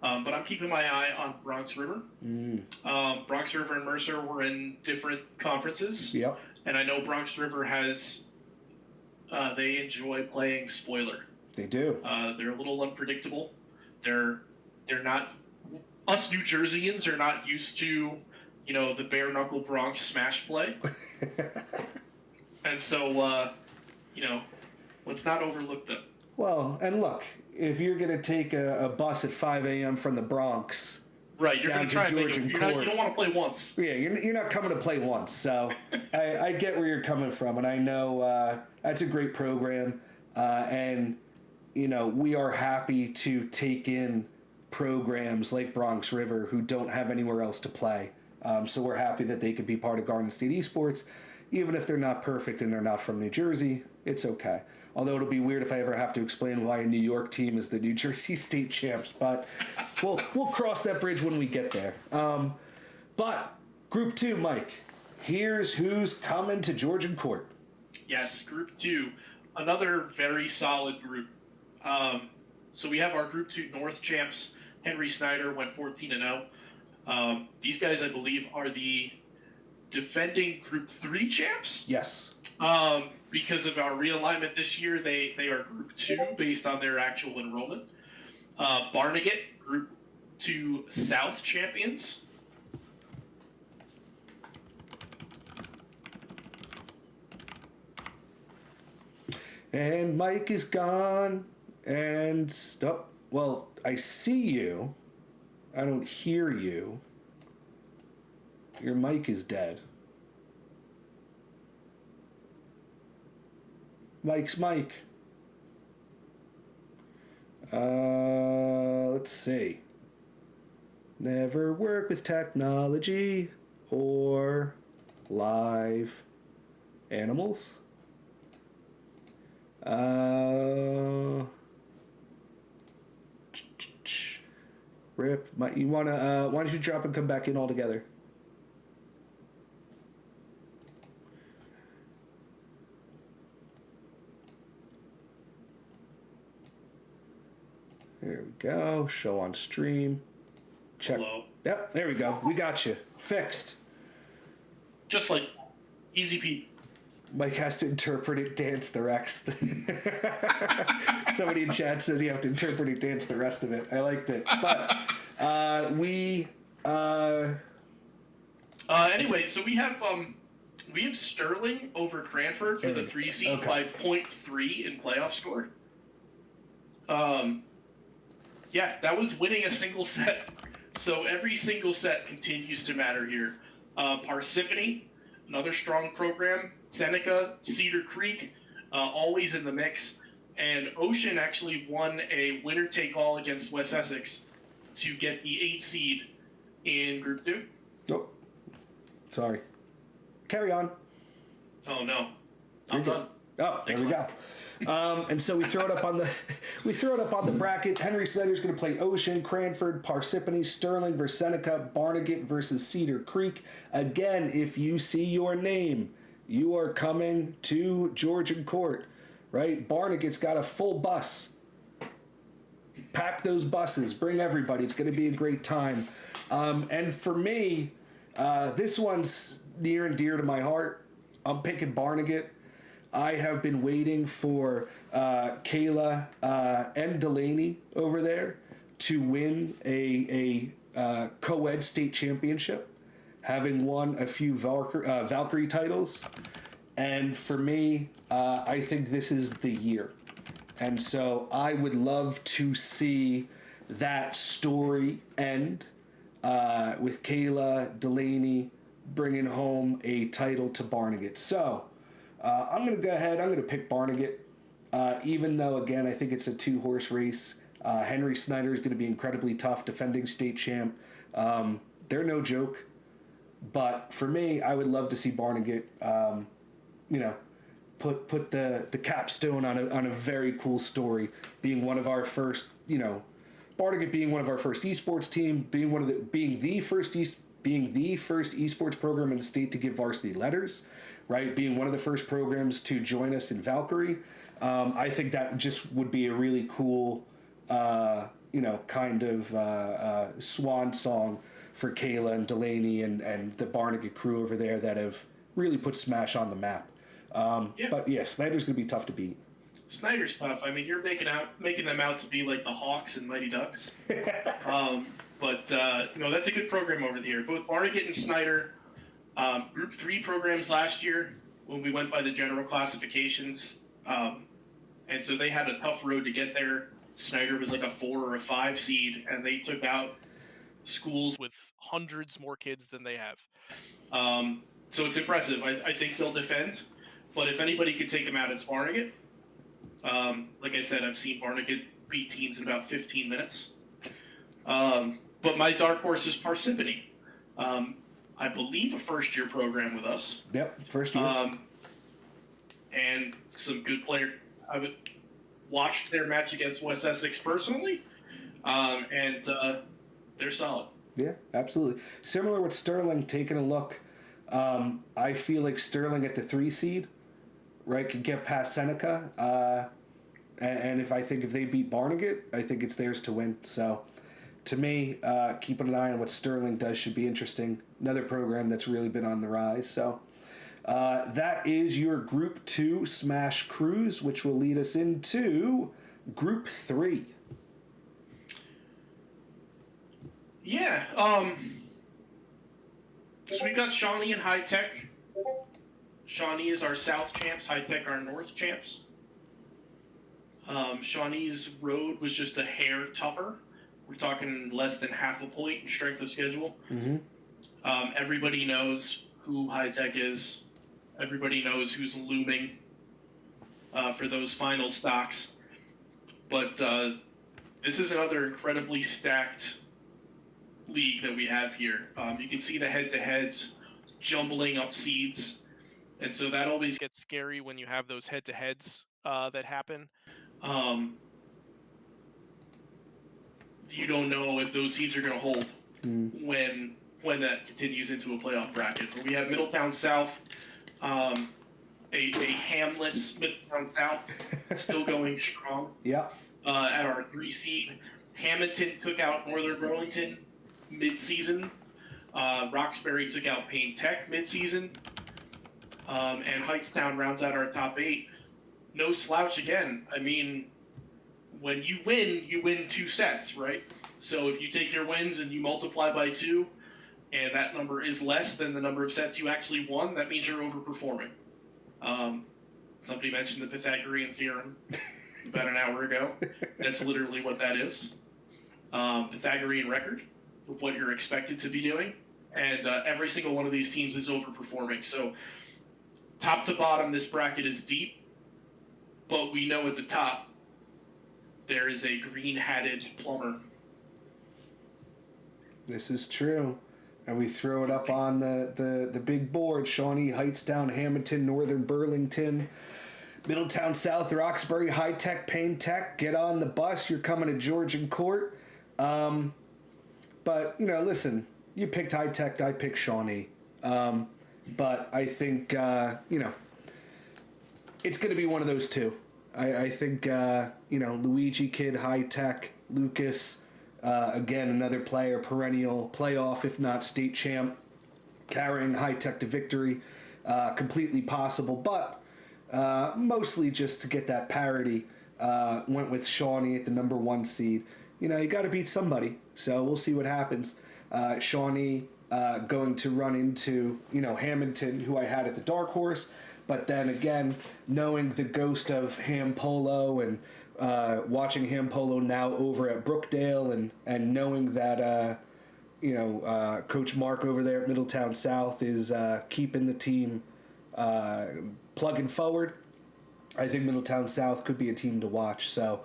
But I'm keeping my eye on Bronx River. Bronx River and Mercer were in different conferences. Yep. And I know Bronx River has, they enjoy playing spoiler. They do. They're a little unpredictable. They're not, us New Jerseyans are not used to, the bare knuckle Bronx smash play. And so, let's not overlook them. Well, and look, if you're going to take a bus at 5 a.m. from the Bronx, right, you're down going to try George and and Court, you don't want to play once. Yeah, you're not coming to play once. So I get where you're coming from, and I know that's a great program, and we are happy to take in programs like Bronx River who don't have anywhere else to play, So we're happy that they could be part of Garden State Esports. Even if they're not perfect and they're not from New Jersey, it's okay. Although it'll be weird if I ever have to explain why a New York team is the New Jersey State champs, but we'll cross that bridge when we get there. But Group 2, Mike, here's who's coming to Georgian Court. Yes, Group 2, another very solid group. So we have our Group 2 North champs. Henry Snyder went 14-0. These guys, I believe, are the defending Group 3 champs. Yes. Because of our realignment this year, they are Group 2 based on their actual enrollment. Barnegat, Group 2 South champions. And Mike is gone. And stop. Well, I see you. I don't hear you. Your mic is dead. Mike's mic. Let's see. Never work with technology or live animals. Rip. You wanna? Why don't you drop and come back in all together? There we go. Show on stream. Check. Hello. Yep, there we go. We got you. Fixed. Just like easy peasy. Mike has to interpret it, dance the rest. Somebody in chat says you have to interpret it, dance the rest of it. I liked it. But anyway, so we have Sterling over Cranford for the 3 seed by 0.3 in playoff score. Yeah, that was winning a single set. So every single set continues to matter here. Parsippany, another strong program. Seneca, Cedar Creek, always in the mix. And Ocean actually won a winner-take-all against West Essex to get the 8 seed in Group 2. Oh, sorry. Carry on. Oh, no. I'm done. Oh, there we go. And so we throw it up on the bracket. Henry Snyder's going to play Ocean, Cranford, Parsippany, Sterling versus Seneca, Barnegat versus Cedar Creek. Again, if you see your name, you are coming to Georgian Court, right? Barnegat's got a full bus. Pack those buses. Bring everybody. It's going to be a great time. And for me, this one's near and dear to my heart. I'm picking Barnegat. I have been waiting for Kayla and Delaney over there to win a co-ed state championship, having won a few Valkyrie titles. And for me, I think this is the year. And so I would love to see that story end with Kayla, Delaney bringing home a title to Barnegat. So I'm going to go ahead. I'm going to pick Barnegat, even though, again, I think it's a 2-horse race. Henry Snyder is going to be incredibly tough, defending state champ. They're no joke. But for me, I would love to see Barnegat, put the capstone on a very cool story, being one of our first, Barnegat being one of our first esports team, being the first esports program in the state to give varsity letters, right? Being one of the first programs to join us in Valkyrie. I think that just would be a really cool, kind of swan song for Kayla and Delaney and the Barnegat crew over there that have really put Smash on the map. But yeah, Snyder's going to be tough to beat. Snyder's tough. I mean, you're making them out to be like the Hawks and Mighty Ducks. But that's a good program over there. Both Barnegat and Snyder, Group 3 programs last year when we went by the general classifications. And so they had a tough road to get there. Snyder was like a 4 or a 5 seed, and they took out schools with hundreds more kids than they have. So it's impressive. I think they'll defend. But if anybody could take them out, it's Barnegat. Like I said, I've seen Barnegat beat teams in about 15 minutes. But my dark horse is Parsippany. I believe, a first-year program with us. Yep, first year. And some good player. I watched their match against West Essex personally, and they're solid. Yeah, absolutely. Similar with Sterling, taking a look. I feel like Sterling at the 3 seed, right, could get past Seneca. And if they beat Barnegat, I think it's theirs to win. So, to me, keeping an eye on what Sterling does should be interesting. Another program that's really been on the rise. So, that is your Group 2 Smash Cruise, which will lead us into Group 3. Yeah. So we got Shawnee and High Tech. Shawnee is our South champs. High Tech our North champs. Shawnee's road was just a hair tougher. We're talking less than half a point in strength of schedule. Mm-hmm. Everybody knows who High Tech is. Everybody knows who's looming for those final stocks. But this is another incredibly stacked league that we have here. You can see the head-to-heads jumbling up seeds. And so that always gets scary when you have those head-to-heads that happen. You don't know if those seeds are going to hold when that continues into a playoff bracket. But we have Middletown South, a hamless Middletown South, still going strong. Yeah. At our 3 seed, Hamilton took out Northern Burlington mid-season. Roxbury took out Payne Tech mid-season. And Heightstown rounds out our top 8. No slouch again. I mean, when you win 2 sets, right? So if you take your wins and you multiply by 2, and that number is less than the number of sets you actually won, that means you're overperforming. Somebody mentioned the Pythagorean theorem about an hour ago. That's literally what that is. Pythagorean record of what you're expected to be doing. And every single one of these teams is overperforming. So top to bottom, this bracket is deep. But we know at the top, there is a green-hatted plumber. This is true. And we throw it up on the big board. Shawnee, Heightstown, Hamilton, Northern Burlington, Middletown South, Roxbury, High Tech, Payne Tech. Get on the bus. You're coming to Georgian Court. But, listen, you picked High Tech. I picked Shawnee. But I think, it's going to be one of those two. I think, Luigi Kid, High Tech, Lucas, again, another player, perennial playoff, if not state champ, carrying High Tech to victory. Completely possible, but mostly just to get that parity. Went with Shawnee at the number 1 seed. You got to beat somebody, so we'll see what happens. Shawnee going to run into, Hamilton, who I had at the dark horse. But then again, knowing the ghost of Ham Polo and watching Ham Polo now over at Brookdale and knowing that, Coach Mark over there at Middletown South is keeping the team plugging forward, I think Middletown South could be a team to watch. So,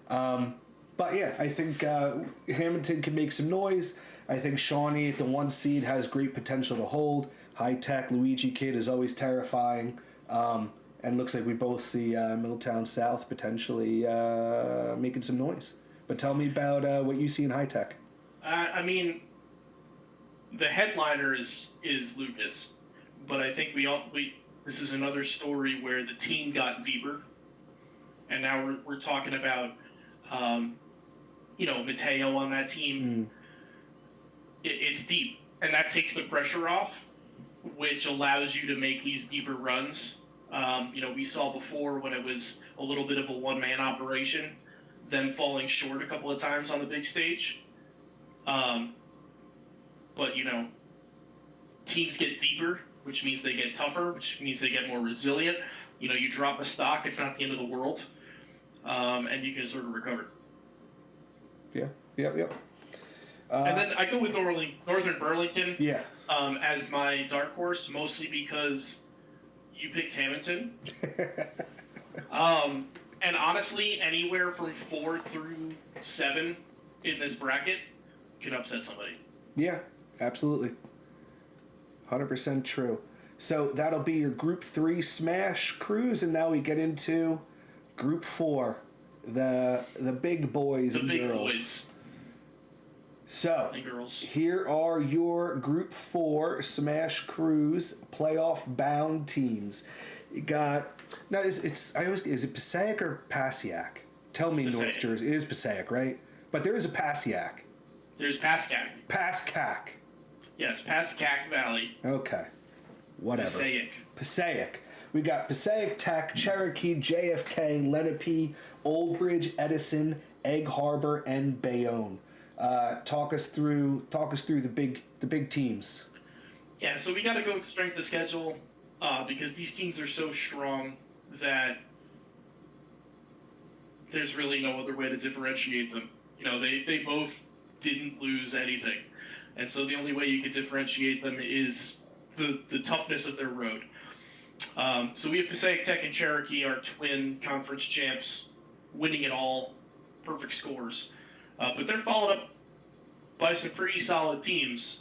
but yeah, I think Hamilton can make some noise. I think Shawnee at the 1 seed has great potential to hold. High Tech, Luigi Kid is always terrifying. And looks like we both see Middletown South potentially making some noise. But tell me about what you see in High Tech. I mean, the headliner is Lucas, but I think this is another story where the team got deeper, and now we're talking about Mateo on that team. It's deep, and that takes the pressure off, which allows you to make these deeper runs. We saw before when it was a little bit of a one-man operation, them falling short a couple of times on the big stage. But, teams get deeper, which means they get tougher, which means they get more resilient. You drop a stock, it's not the end of the world, and you can sort of recover. Yeah, yep. And then I go with Northern Burlington. Yeah. As my dark horse, mostly because you picked Hamilton. And honestly, anywhere from 4 through 7 in this bracket can upset somebody. Yeah, absolutely. 100% true. So that'll be your Group 3 Smash Cruise, and now we get into Group 4, the big boys The and big girls. boys So, and girls. here are your Group 4 Smash Cruise playoff-bound teams. You got... Now, is it Passaic or Passaic? Tell me, Passaic. North Jersey. It is Passaic, right? But there is a Passaic. There's Pascack. Pascack. Yes, Pascack Valley. Okay. Whatever. Passaic. We got Passaic Tech, Cherokee, JFK, Lenape, Old Bridge, Edison, Egg Harbor, and Bayonne. Talk us through the big teams. Yeah, so we got to go with strength of schedule because these teams are so strong that there's really no other way to differentiate them. They both didn't lose anything, and so the only way you could differentiate them is the toughness of their road. So we have Passaic Tech and Cherokee, our twin conference champs, winning it all, perfect scores. But they're followed up by some pretty solid teams.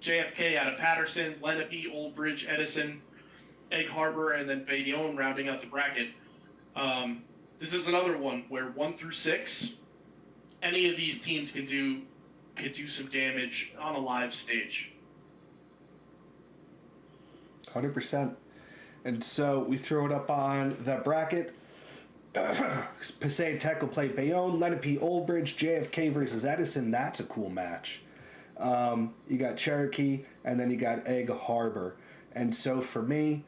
JFK out of Patterson, Lenape, Old Bridge, Edison, Egg Harbor, and then Bayonne rounding out the bracket. This is another one where 1 through 6, any of these teams can do some damage on a live stage. 100%. And so we throw it up on the bracket. Passaic Tech will play Bayonne, Lenape, Old Bridge, JFK versus Edison. That's a cool match. You got Cherokee, and then you got Egg Harbor. And so for me,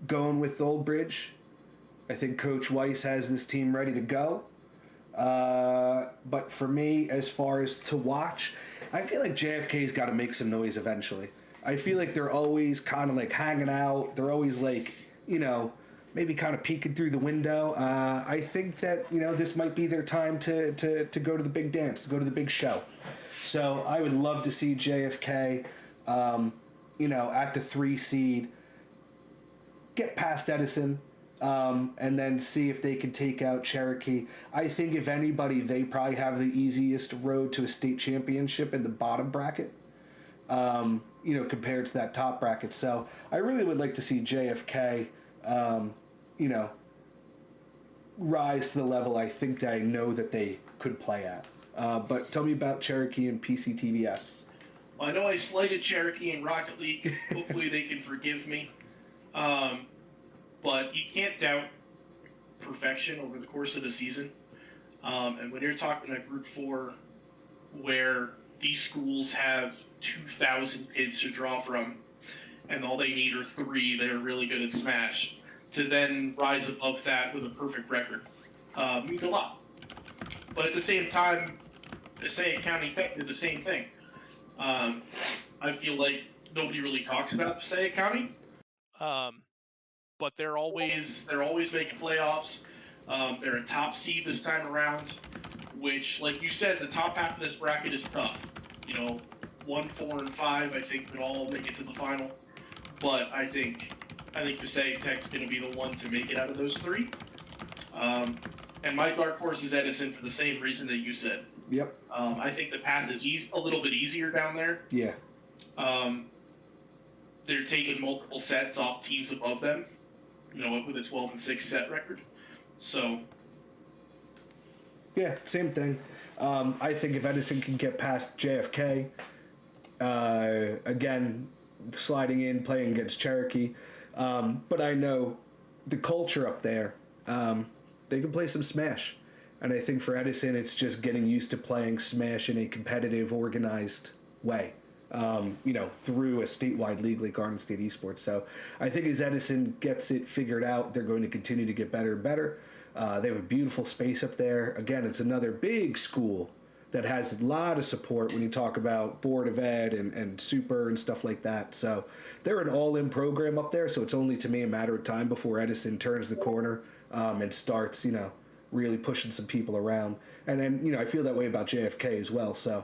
going with Old Bridge, I think Coach Weiss has this team ready to go. But for me, as far as to watch, I feel like JFK's got to make some noise eventually. I feel like they're always kind of like hanging out. They're always like, maybe kind of peeking through the window. I think that, this might be their time to go to the big dance, to go to the big show. So I would love to see JFK, at the 3 seed, get past Edison, and then see if they can take out Cherokee. I think if anybody, they probably have the easiest road to a state championship in the bottom bracket, compared to that top bracket. So I really would like to see JFK, rise to the level I think that I know that they could play at. But tell me about Cherokee and PCTVS. Well, I know I slighted Cherokee in Rocket League. Hopefully they can forgive me. But you can't doubt perfection over the course of the season. And when you're talking a Group 4 where these schools have 2,000 kids to draw from, and all they need are 3 that are really good at Smash, to then rise above that with a perfect record means a lot. But at the same time, Passaic County Tech did the same thing. I feel like nobody really talks about Passaic County, but they're always making playoffs. They're a top seed this time around, which, like you said, the top half of this bracket is tough. 1, 4, and 5, I think, could all make it to the final. But I think Passaic Tech's going to be the one to make it out of those 3. And my dark horse is Edison for the same reason that you said. Yep. I think the path is a little bit easier down there. Yeah. They're taking multiple sets off teams above them, with a 12-6 set record. So. Yeah, same thing. I think if Edison can get past JFK, again, sliding in, playing against Cherokee, but I know the culture up there, they can play some Smash. And I think for Edison, it's just getting used to playing Smash in a competitive, organized way, through a statewide league like Garden State Esports. So I think as Edison gets it figured out, they're going to continue to get better and better. They have a beautiful space up there. Again, it's another big school that has a lot of support when you talk about Board of Ed and Super and stuff like that. So they're an all-in program up there, so it's only, to me, a matter of time before Edison turns the corner and starts, really pushing some people around. And then, I feel that way about JFK as well. So,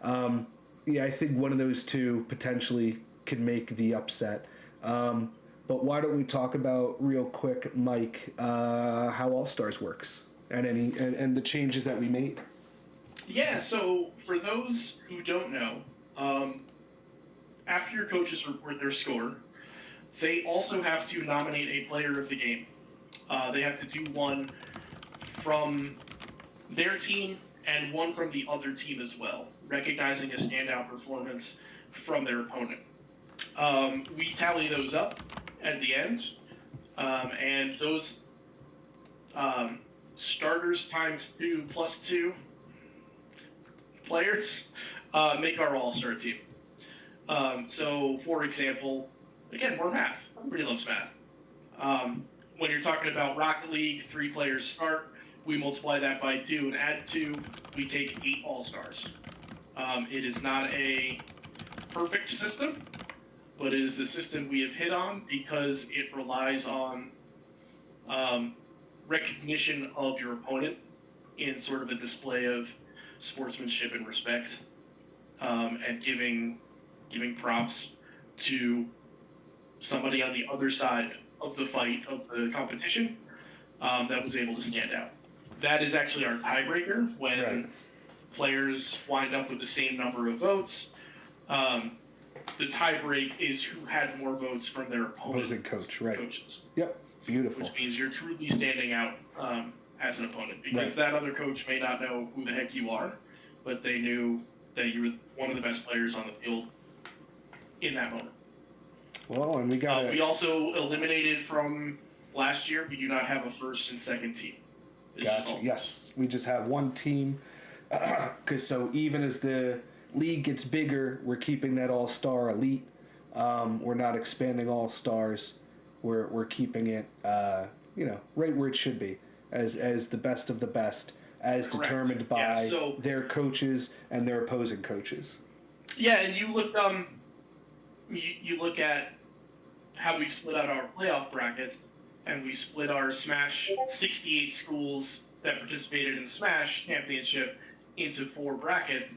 I think one of those two potentially could make the upset. But why don't we talk about real quick, Mike, how All-Stars works and the changes that we made? Yeah, so for those who don't know, After your coaches report their score, they also have to nominate a player of the game. They have to do one from their team and one from the other team as well, recognizing a standout performance from their opponent. We tally those up at the end, and those starters times 2 plus 2 players make our all-star team. So, for example, again, more math. Everybody loves math. When you're talking about Rocket League, 3 players start. We multiply that by 2 and add 2. We take 8 all-stars. It is not a perfect system, but it is the system we have hit on because it relies on recognition of your opponent in sort of a display of sportsmanship and respect, and giving props to somebody on the other side of the fight, of the competition, that was able to stand out. That is actually our tiebreaker when players wind up with the same number of votes. The tiebreak is who had more votes from their opposing coaches. Yep, beautiful. Which means you're truly standing out as an opponent, because that other coach may not know who the heck you are, but they knew that you were one of the best players on the field in that moment. Well, and we also eliminated from last year. We do not have a first and second team. Gotcha. Yes, we just have one team. Because so even as the league gets bigger, we're keeping that all-star elite. We're not expanding all-stars. We're keeping it, right where it should be, as the best of the best, as Correct. Determined by their coaches and their opposing coaches. Yeah, and you look you look at how we've split out our playoff brackets, and we split our Smash 68 schools that participated in the Smash Championship into 4 brackets.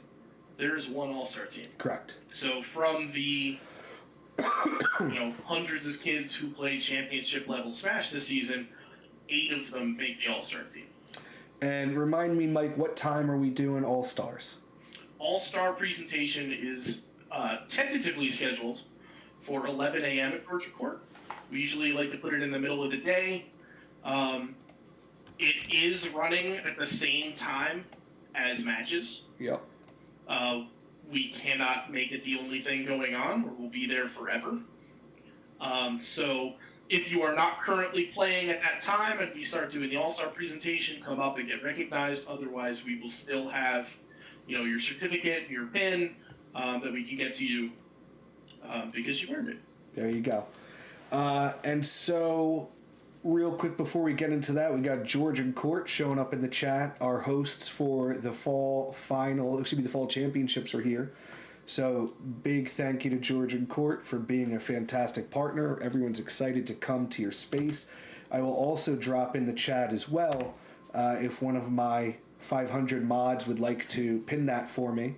There's one all-star team. Correct. So from the hundreds of kids who played championship level Smash this season, 8 of them make the all-star team. And remind me, Mike, what time are we doing all-stars? All-star presentation is tentatively scheduled for 11 a.m. at Georgia Court. We usually like to put it in the middle of the day. It is running at the same time as matches. Yep. We cannot make it the only thing going on, or we'll be there forever. So if you are not currently playing at that time and we start doing the all-star presentation, come up and get recognized. Otherwise, we will still have, your certificate, your pin, that we can get to you because you earned it. There you go. And so, real quick before we get into that, we got George and Court showing up in the chat. Our hosts for the fall championships are here. So, big thank you to George and Court for being a fantastic partner. Everyone's excited to come to your space. I will also drop in the chat as well if one of my 500 mods would like to pin that for me.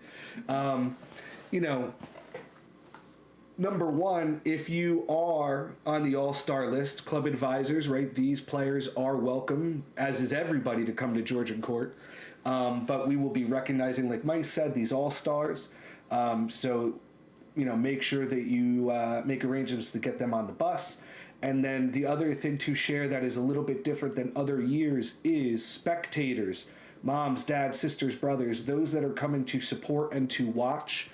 Number one, if you are on the all-star list, club advisors, right, these players are welcome, as is everybody, to come to George and Court. But we will be recognizing, like Mike said, these all-stars. So, make sure that you make arrangements to get them on the bus. And then the other thing to share that is a little bit different than other years is spectators, moms, dads, sisters, brothers, those that are coming to support and to watch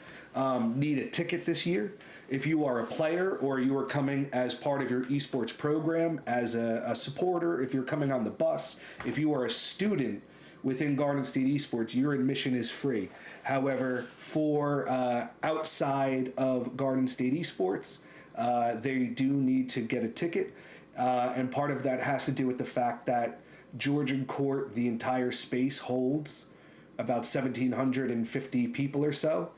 need a ticket this year. If you are a player or you are coming as part of your esports program, as a supporter, if you're coming on the bus, if you are a student within Garden State Esports, your admission is free. However, for outside of Garden State Esports, they do need to get a ticket. And part of that has to do with the fact that George and Court, the entire space, holds about 1,750 people or so.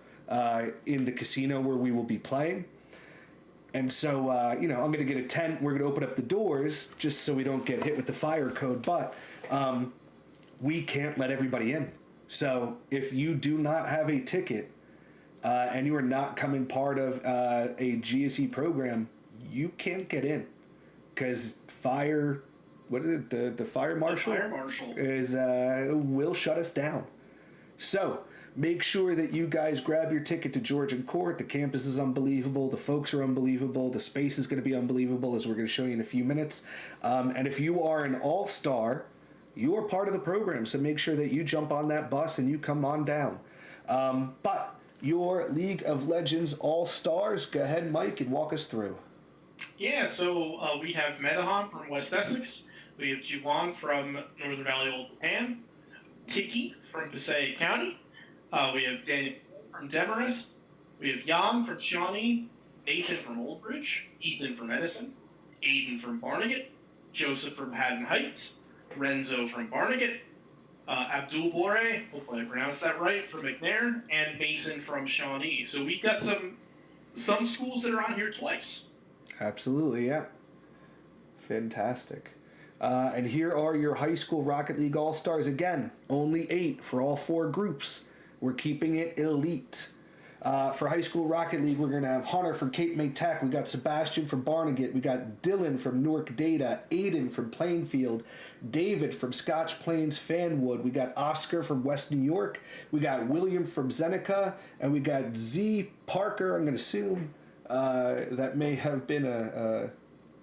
In the casino where we will be playing. And so, I'm going to get a tent. We're going to open up the doors just so we don't get hit with the fire code. But we can't let everybody in. So if you do not have a ticket and you are not coming part of a GSE program, you can't get in. Because the fire marshal? The fire marshal will shut us down. So, Make sure that you guys grab your ticket to Georgian Court. The campus is unbelievable. The folks are unbelievable. The space is going to be unbelievable, as we're going to show you in a few minutes. And if you are an all-star, you are part of the program, so make sure that you jump on that bus and you come on down. But your League of Legends All-Stars, go ahead, Mike, and walk us through. Yeah, so we have Medahan from West Essex. We have Jiwan from Northern Valley Old Japan. Tiki from Passaic County. We have Daniel from Demarest. We have Jan from Shawnee. Nathan from Old Bridge. Ethan from Edison. Aiden from Barnegat. Joseph from Haddon Heights. Renzo from Barnegat. Abdul Bore, hopefully I pronounced that right, from McNair. And Mason from Shawnee. So we got some schools that are on here twice. Absolutely, yeah. Fantastic. And here are your high school Rocket League All-Stars. Again, only 8 for all 4 groups. We're keeping it elite. For high school Rocket League, we're going to have Hunter from Cape May Tech. We got Sebastian from Barnegat. We got Dylan from Newark Data. Aiden from Plainfield. David from Scotch Plains Fanwood. We got Oscar from West New York. We got William from Zeneca. And we got Z Parker, I'm going to assume that may have been a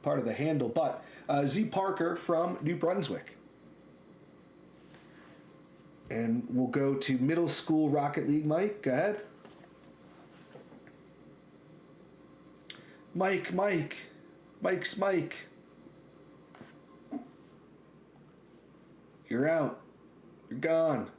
part of the handle, but Z Parker from New Brunswick. And we'll go to middle school Rocket League. Mike, go ahead. Mike's Mike. You're out. You're gone.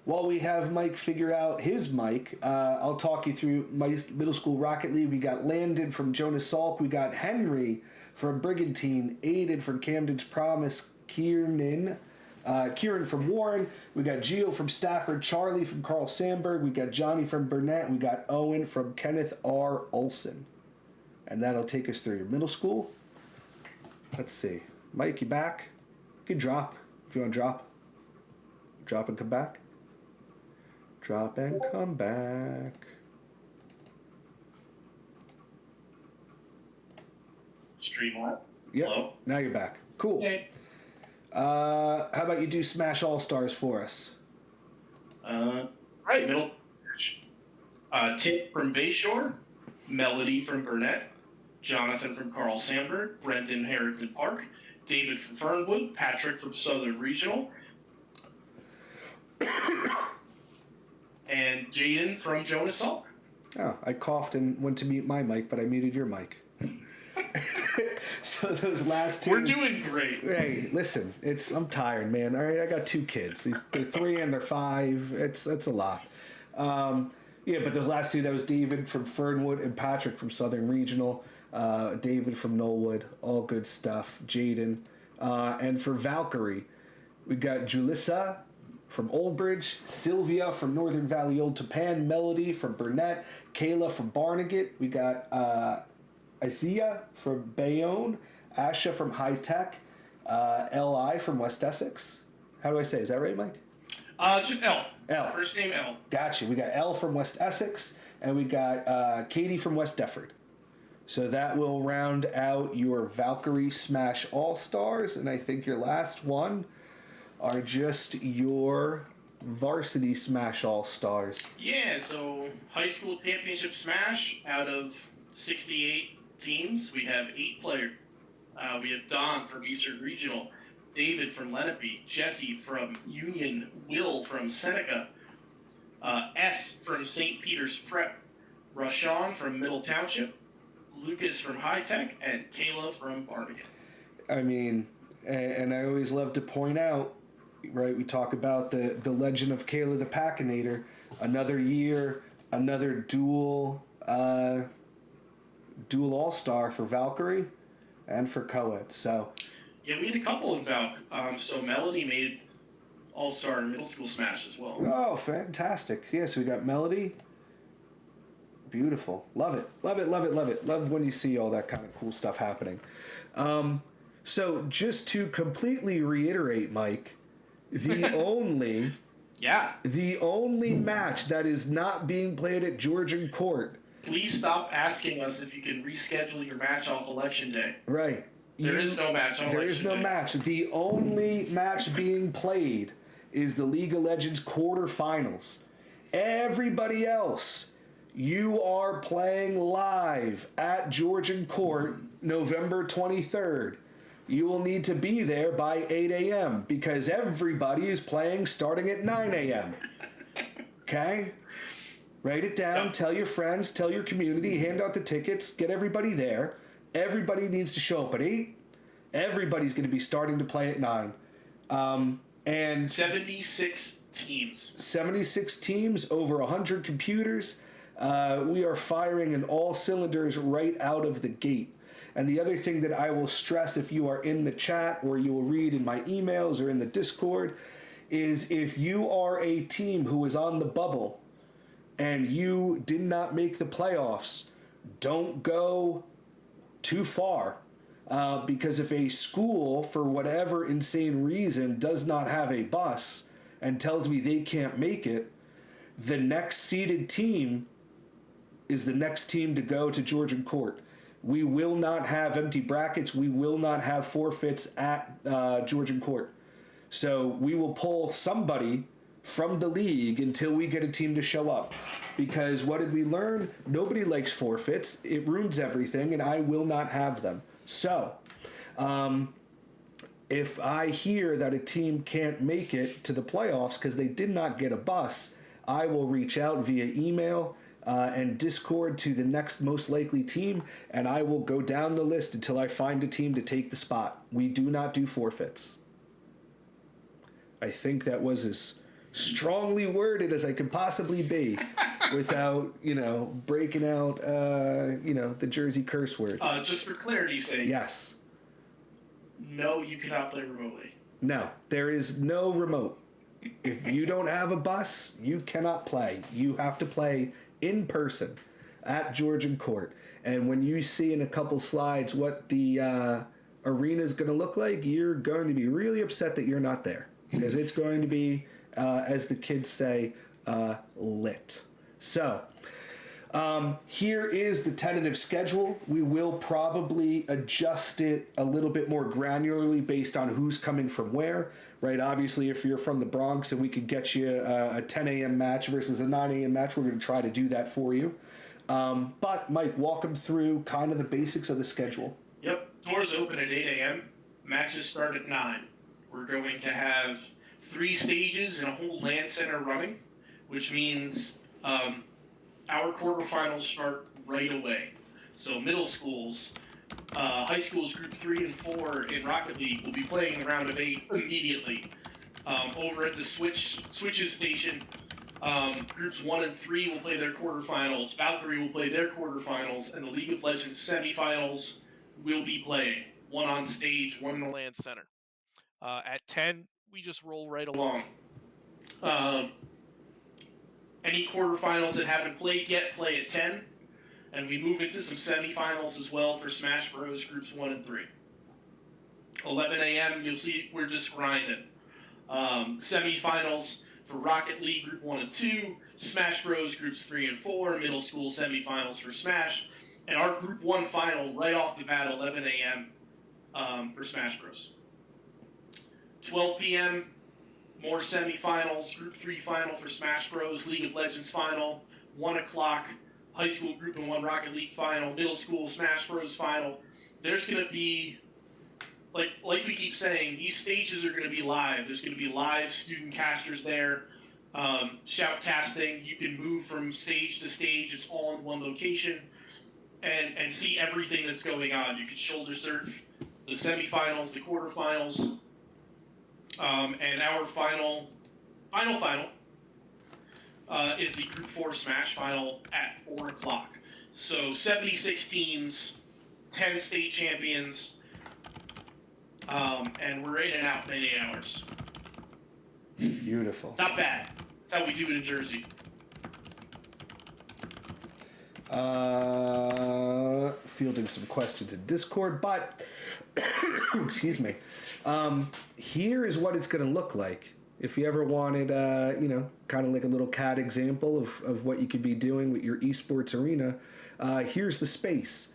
While we have Mike figure out his mic, I'll talk you through my middle school Rocket League. We got Landon from Jonas Salk. We got Henry from Brigantine. Aiden from Camden's Promise. Kieran from Warren. We got Gio from Stafford. Charlie from Carl Sandburg. We got Johnny from Burnett. We got Owen from Kenneth R. Olson. And that'll take us through your middle school. Let's see. Mike, you back? You can drop if you want to drop. Drop and come back. Drop and come back. Stream on. Yep. Hello. Now you're back. Cool. Okay. How about you do Smash All-Stars for us? Right, middle. Tip from Bayshore. Melody from Burnett. Jonathan from Carl Sandburg. Brendan Harrington Park. David from Fernwood. Patrick from Southern Regional. And Jaden from Jonas Salk. Oh, I coughed and went to mute my mic, but I muted your mic. So those last 2... We're doing great. Hey, listen, I'm tired, man. All right, I got 2 kids. They're 3 and they're 5. It's a lot. Yeah, but those last 2, that was David from Fernwood and Patrick from Southern Regional. David from Knollwood. All good stuff. Jaden. And for Valkyrie, we got Julissa from Old Bridge, Sylvia from Northern Valley Old Tapan, Melody from Burnett, Kayla from Barnegat. We got Isaiah from Bayonne, Asha from High Tech, L.I. from West Essex. How do I say? Is that right, Mike? Just L. L. First name L. Gotcha. We got L from West Essex, and we got Katie from West Defford. So that will round out your Valkyrie Smash All-Stars, and I think your last one are just your Varsity Smash All-Stars. Yeah, so high school championship Smash, out of 68 teams, we have 8 players. We have Don from Eastern Regional, David from Lenape, Jesse from Union, Will from Seneca, S from St. Peter's Prep, Rashawn from Middle Township, Lucas from High Tech, and Kayla from Barnegat. I mean, and I always love to point out, right, we talk about the legend of Kayla the Packinator. Another year, another dual all-star for Valkyrie and for Coed. So Yeah, we had a couple in Valk. So Melody made all-star in middle school Smash as well. oh, fantastic. Yeah, so we got Melody. Beautiful. Love it. Love it, love it, love it. Love when you see all that kind of cool stuff happening. So just to completely reiterate, Mike, the only match that is not being played at Georgian Court. Please stop asking us if you can reschedule your match off Election Day. Right. There is no match on Election Day. There is no match. The only match being played is the League of Legends quarterfinals. Everybody else, you are playing live at Georgian Court November 23rd. You will need to be there by 8 a.m. because everybody is playing starting at 9 a.m. Okay? Write it down, tell your friends, tell your community, hand out the tickets, get everybody there. Everybody needs to show up at 8. Everybody's going to be starting to play at 9. And 76 teams. 76 teams, over 100 computers. We are firing in all cylinders right out of the gate. And the other thing that I will stress, if you are in the chat or you will read in my emails or in the Discord, is if you are a team who is on the bubble and you did not make the playoffs, don't go too far. Because if a school, for whatever insane reason, does not have a bus and tells me they can't make it, the next seeded team is the next team to go to Georgian Court. We will not have empty brackets. We will not have forfeits at Georgian Court. So we will pull somebody from the league until we get a team to show up. Because what did we learn? Nobody likes forfeits. It ruins everything, and I will not have them. So, if I hear that a team can't make it to the playoffs because they did not get a bus, I will reach out via email and Discord to the next most likely team, and I will go down the list until I find a team to take the spot. We do not do forfeits. I think that was as strongly worded as I could possibly be without, breaking out, the Jersey curse words. Just for clarity's sake. Yes. No, you cannot play remotely. No, there is no remote. If you don't have a bus, you cannot play. You have to play in person at Georgian Court. And when you see in a couple slides what the arena is going to look like, you're going to be really upset that you're not there. Because it's going to be, as the kids say, lit. So, here is the tentative schedule. We will probably adjust it a little bit more granularly based on who's coming from where, right? Obviously, if you're from the Bronx and we could get you a 10 a.m. match versus a 9 a.m. match, we're going to try to do that for you. But, Mike, walk them through kind of the basics of the schedule. Yep. Doors open at 8 a.m. Matches start at 9. We're going to have 3 stages and a whole LAN center running, which means our quarterfinals start right away. So middle schools, high schools group 3 and 4 in Rocket League will be playing the round of 8 immediately. Over at the Switches station, groups 1 and 3 will play their quarterfinals. Valkyrie will play their quarterfinals, and the League of Legends semifinals will be playing. 1 on stage, 1 in the LAN center. At 10, we just roll right along. Any quarterfinals that haven't played yet play at 10, and we move into some semifinals as well for Smash Bros. Groups 1 and 3. 11 a.m., you'll see we're just grinding. Semifinals for Rocket League Group 1 and 2, Smash Bros. Groups 3 and 4, middle school semifinals for Smash, and our Group 1 final right off the bat, 11 a.m. For Smash Bros. 12 p.m., more semifinals, Group 3 final for Smash Bros, League of Legends final, 1 o'clock, high school Group and 1 Rocket League final, middle school Smash Bros final. There's going to be, like we keep saying, these stages are going to be live. There's going to be live student casters there, shoutcasting. You can move from stage to stage. It's all in one location and see everything that's going on. You can shoulder surf the semifinals, the quarterfinals, and our final is the Group 4 Smash final at 4 o'clock. So 76 teams, 10 state champions, and we're in and out in 8 hours. Beautiful. Not bad. That's how we do it in Jersey. Fielding some questions in Discord, but excuse me. Here is what it's going to look like. If you ever wanted, kind of like a little CAD example of what you could be doing with your esports arena, here's the space.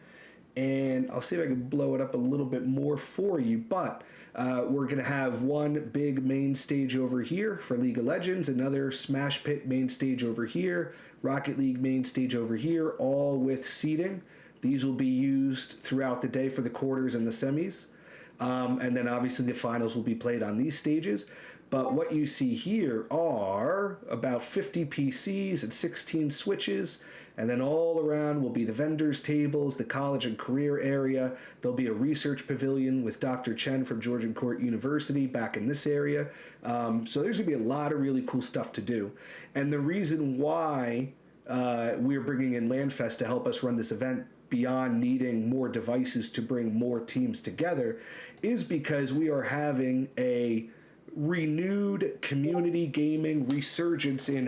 and I'll see if I can blow it up a little bit more for you. But we're going to have one big main stage over here for League of Legends, another Smash Pit main stage over here, Rocket League main stage over here, all with seating. These will be used throughout the day for the quarters and the semis. And then obviously the finals will be played on these stages. But what you see here are about 50 PCs and 16 switches. And then all around will be the vendors' tables, the college and career area. There'll be a research pavilion with Dr. Chen from Georgian Court University back in this area. So there's going to be a lot of really cool stuff to do. And the reason why we're bringing in Landfest to help us run this event beyond needing more devices to bring more teams together is because we are having a renewed community gaming resurgence in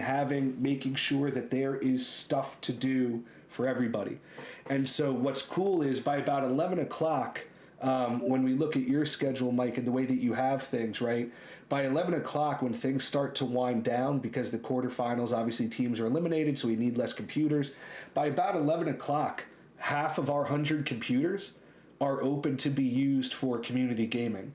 making sure that there is stuff to do for everybody. And so what's cool is by about 11 o'clock, when we look at your schedule, Mike, and the way that you have things, right? By 11 o'clock, when things start to wind down, because the quarterfinals, obviously teams are eliminated, so we need less computers. By about 11 o'clock, half of our 100 computers are open to be used for community gaming.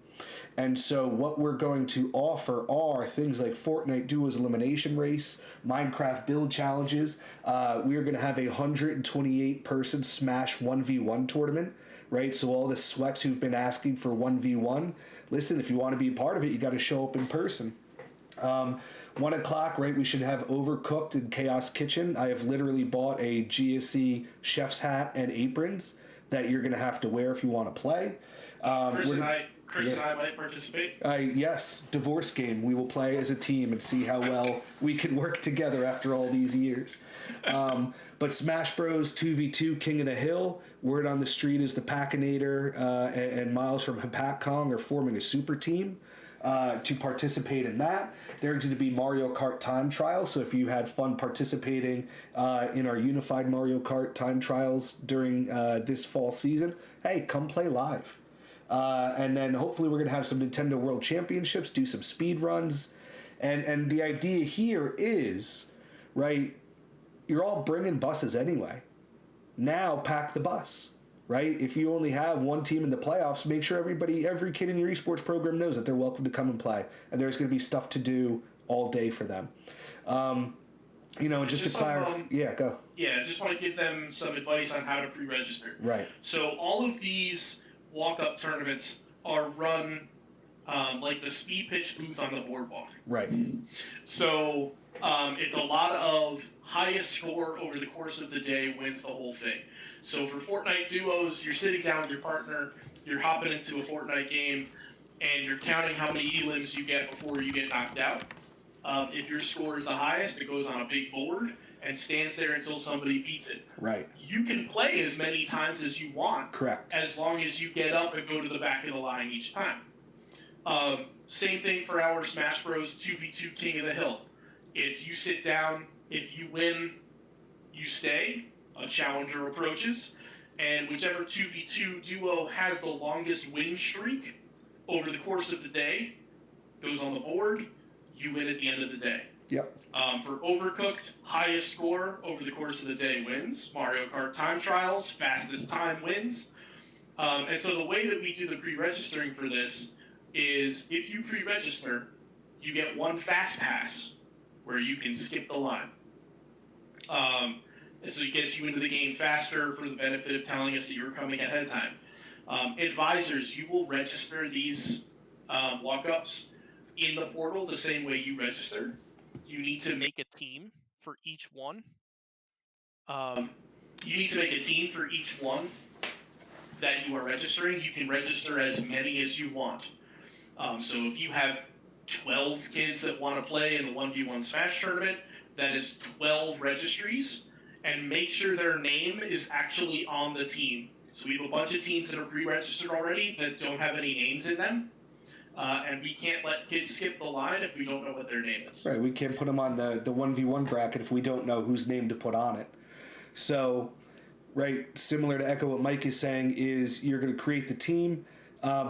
And so what we're going to offer are things like Fortnite Duos Elimination Race, Minecraft Build Challenges. We are going to have a 128-person Smash 1v1 tournament, right? So all the sweats who've been asking for 1v1, listen, if you want to be a part of it, you got to show up in person. 1 o'clock, right, we should have Overcooked and Chaos Kitchen. I have literally bought a GSE chef's hat and aprons that you're going to have to wear if you want to play. Chris and I might participate. Yes, divorce game. We will play as a team and see how well we can work together after all these years. But Smash Bros. 2v2 King of the Hill, word on the street is the Packinator and Miles from Hapak Kong are forming a super team to participate in that. There's going to be Mario Kart time trials, so if you had fun participating in our unified Mario Kart time trials during this fall season, hey, come play live. And then hopefully we're going to have some Nintendo World Championships, do some speed runs. And the idea here is, right, you're all bringing buses anyway. Now pack the bus, right? If you only have one team in the playoffs, make sure every kid in your esports program knows that they're welcome to come and play. And there's going to be stuff to do all day for them. Just to clarify. Go. Yeah, just want to give them some advice on how to pre-register. Right. So all of these walk-up tournaments are run like the speed pitch booth on the boardwalk. Right. So it's a lot of highest score over the course of the day wins the whole thing. So for Fortnite Duos, you're sitting down with your partner, you're hopping into a Fortnite game, and you're counting how many elims you get before you get knocked out. If your score is the highest, it goes on a big board and stands there until somebody beats it. Right. You can play as many times as you want. Correct. As long as you get up and go to the back of the line each time. Same thing for our Smash Bros. 2v2 King of the Hill. It's you sit down, if you win, you stay, a challenger approaches, and whichever 2v2 duo has the longest win streak over the course of the day goes on the board, you win at the end of the day. Yep. For Overcooked, highest score over the course of the day wins. Mario Kart time trials, fastest time wins. And so the way that we do the pre-registering for this is if you pre-register, you get one fast pass where you can skip the line. So it gets you into the game faster for the benefit of telling us that you're coming ahead of time. Advisors, you will register these walk-ups in the portal the same way you register. You need to make a team for each one. You need to make a team for each one that you are registering. You can register as many as you want. So if you have 12 kids that want to play in the 1v1 Smash tournament, that is 12 registries, and make sure their name is actually on the team. So we have a bunch of teams that are pre-registered already that don't have any names in them. And we can't let kids skip the line if we don't know what their name is. Right, we can't put them on the 1v1 bracket if we don't know whose name to put on it. So, right, similar to echo what Mike is saying, is you're going to create the team.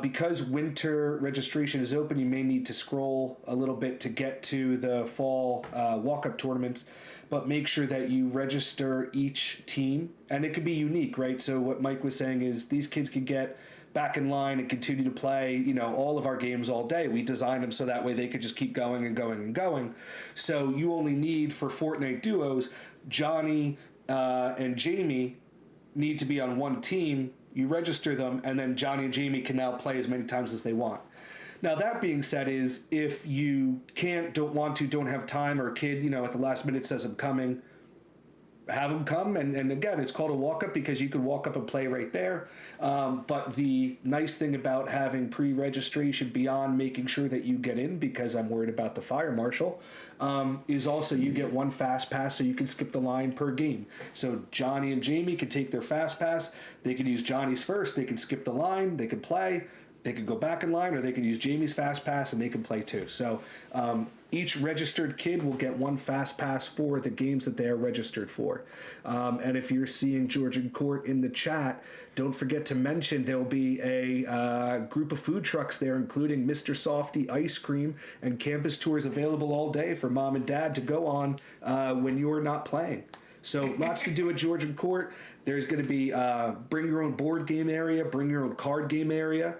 Because winter registration is open, you may need to scroll a little bit to get to the fall walk-up tournaments, but make sure that you register each team, and it could be unique, right? So what Mike was saying is these kids can get back in line and continue to play, all of our games all day. We designed them so that way they could just keep going and going and going. So you only need, for Fortnite duos, Johnny and Jamie need to be on one team. You register them, and then Johnny and Jamie can now play as many times as they want. Now, that being said, is if you can't, don't want to, don't have time, or a kid, at the last minute says, I'm coming, have them come. And again, it's called a walk-up because you could walk up and play right there. But the nice thing about having pre-registration, beyond making sure that you get in, because I'm worried about the fire marshal, is also you get one fast pass, so you can skip the line per game. So Johnny and Jamie can take their fast pass. They can use Johnny's first. They can skip the line. They can play. They could go back in line, or they could use Jamie's fast pass and they can play too. So each registered kid will get one fast pass for the games that they are registered for. And if you're seeing Georgian Court in the chat, don't forget to mention there'll be a group of food trucks there, including Mr. Softy ice cream and campus tours available all day for mom and dad to go on when you're not playing. So lots to do at Georgian Court. There's going to be bring your own board game area, bring your own card game area.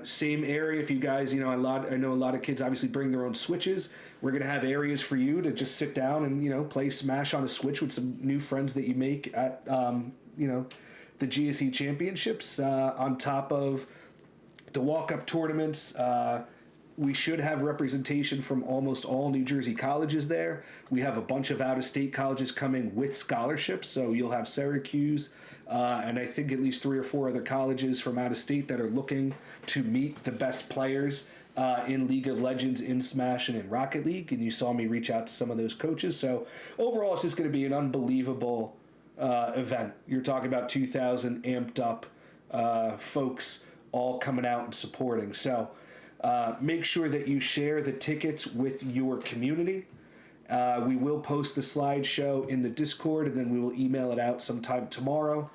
Same area if you guys, I know a lot of kids obviously bring their own Switches. We're going to have areas for you to just sit down and, play Smash on a Switch with some new friends that you make at, the GSE championships on top of the walk-up tournaments. We should have representation from almost all New Jersey colleges there. We have a bunch of out-of-state colleges coming with scholarships, so you'll have Syracuse and I think at least 3 or 4 other colleges from out of state that are looking to meet the best players in League of Legends, in Smash, and in Rocket League, and you saw me reach out to some of those coaches. So overall, it's just going to be an unbelievable event. You're talking about 2,000 amped up folks all coming out and supporting. So make sure that you share the tickets with your community. We will post the slideshow in the Discord, and then we will email it out sometime tomorrow.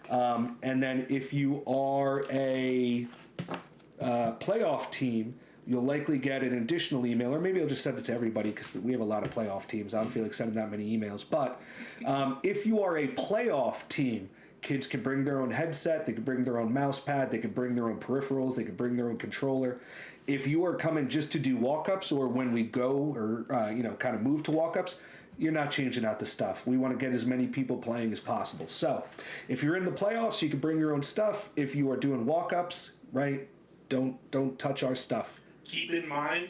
And then if you are a playoff team, you'll likely get an additional email, or maybe I'll just send it to everybody because we have a lot of playoff teams. I don't feel like sending that many emails. But if you are a playoff team, kids can bring their own headset, they can bring their own mouse pad, they can bring their own peripherals, they can bring their own controller. If you are coming just to do walk-ups, or when we go or, kind of move to walk-ups, you're not changing out the stuff. We want to get as many people playing as possible. So if you're in the playoffs, you can bring your own stuff. If you are doing walk-ups, right, don't touch our stuff. Keep in mind,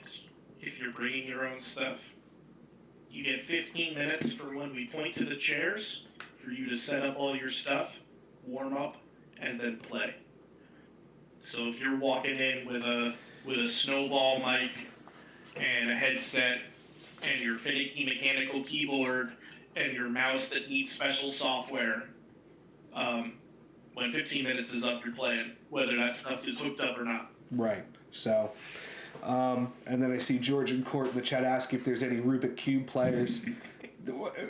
if you're bringing your own stuff, you get 15 minutes for when we point to the chairs for you to set up all your stuff, warm up, and then play. So if you're walking in with a snowball mic and a headset and your finicky mechanical keyboard and your mouse that needs special software, when 15 minutes is up, you're playing, whether that stuff is hooked up or not. Right. So, and then I see George in court in the chat asking if there's any Rubik Cube players.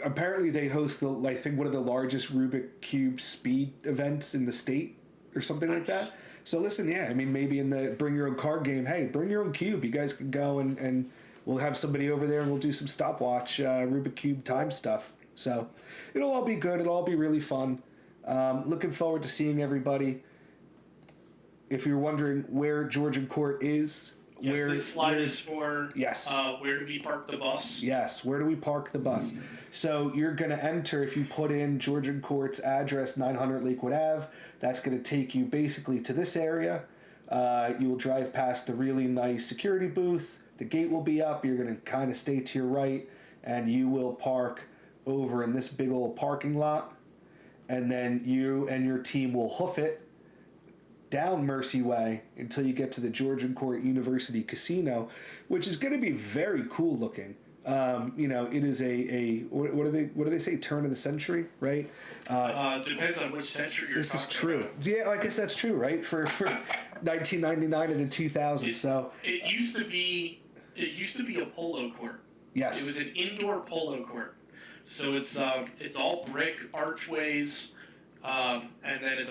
Apparently they host one of the largest Rubik Cube speed events in the state or something like that. So listen, maybe in the bring your own card game, hey, bring your own cube. You guys can go and we'll have somebody over there and we'll do some stopwatch Rubik Cube time stuff. So it'll all be good. It'll all be really fun. Looking forward to seeing everybody. If you're wondering where Georgian Court is, this slide is for where do we park the bus? Yes, where do we park the bus? So you're going to enter, if you put in Georgian Court's address, 900 Lakewood Ave, that's going to take you basically to this area. You will drive past the really nice security booth. The gate will be up. You're going to kind of stay to your right, and you will park over in this big old parking lot. And then you and your team will hoof it down Mercy Way until you get to the Georgian Court University Casino, which is going to be very cool looking. It is what do they say, turn of the century, right? Depends on which century you're this talking is true about. Yeah, I guess that's true, right, for 1999 and in 2000. It used to be a polo court. Yes, it was an indoor polo court. So it's all brick archways, And then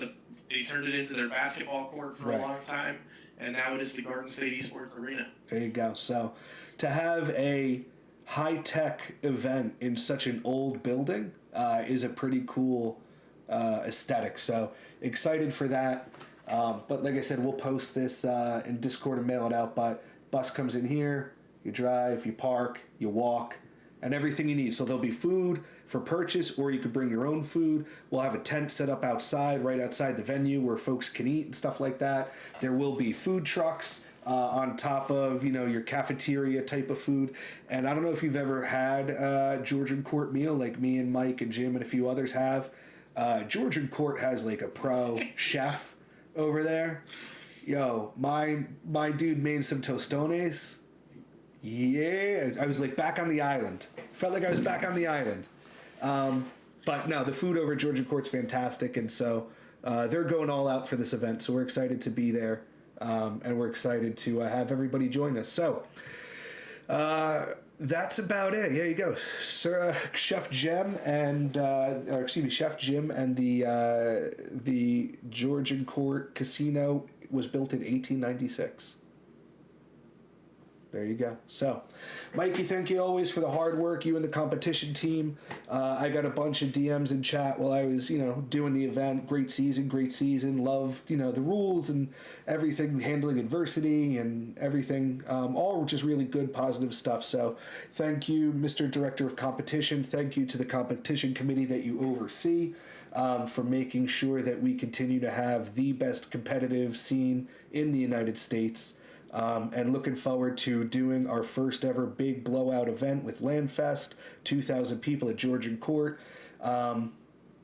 they turned it into their basketball court for a long time, and now it is the Garden State Esports Arena. There you go. So to have a high-tech event in such an old building is a pretty cool aesthetic. So excited for that. But like I said, we'll post this in Discord and mail it out. But bus comes in here, you drive, you park, you walk, and everything you need. So there'll be food for purchase, or you could bring your own food. We'll have a tent set up outside, right outside the venue, where folks can eat and stuff like that. There will be food trucks on top of, your cafeteria type of food. And I don't know if you've ever had a Georgian Court meal like me and Mike and Jim and a few others have. Georgian Court has like a pro chef over there. Yo, my dude made some tostones. Yeah, I was like back on the island. Felt like I was back on the island. But no, the food over at Georgian Court's fantastic, and so they're going all out for this event. So we're excited to be there, and we're excited to have everybody join us. So that's about it. Here you go, Sir Chef Jim and Chef Jim and the Georgian Court Casino was built in 1896. There you go. So, Mikey, thank you always for the hard work, you and the competition team. I got a bunch of DMs in chat while I was, doing the event. Great season. Loved, the rules and everything, handling adversity and everything. All just really good, positive stuff. So, thank you, Mr. Director of Competition. Thank you to the competition committee that you oversee for making sure that we continue to have the best competitive scene in the United States. And looking forward to doing our first ever big blowout event with Landfest, 2,000 people at Georgian Court. It's going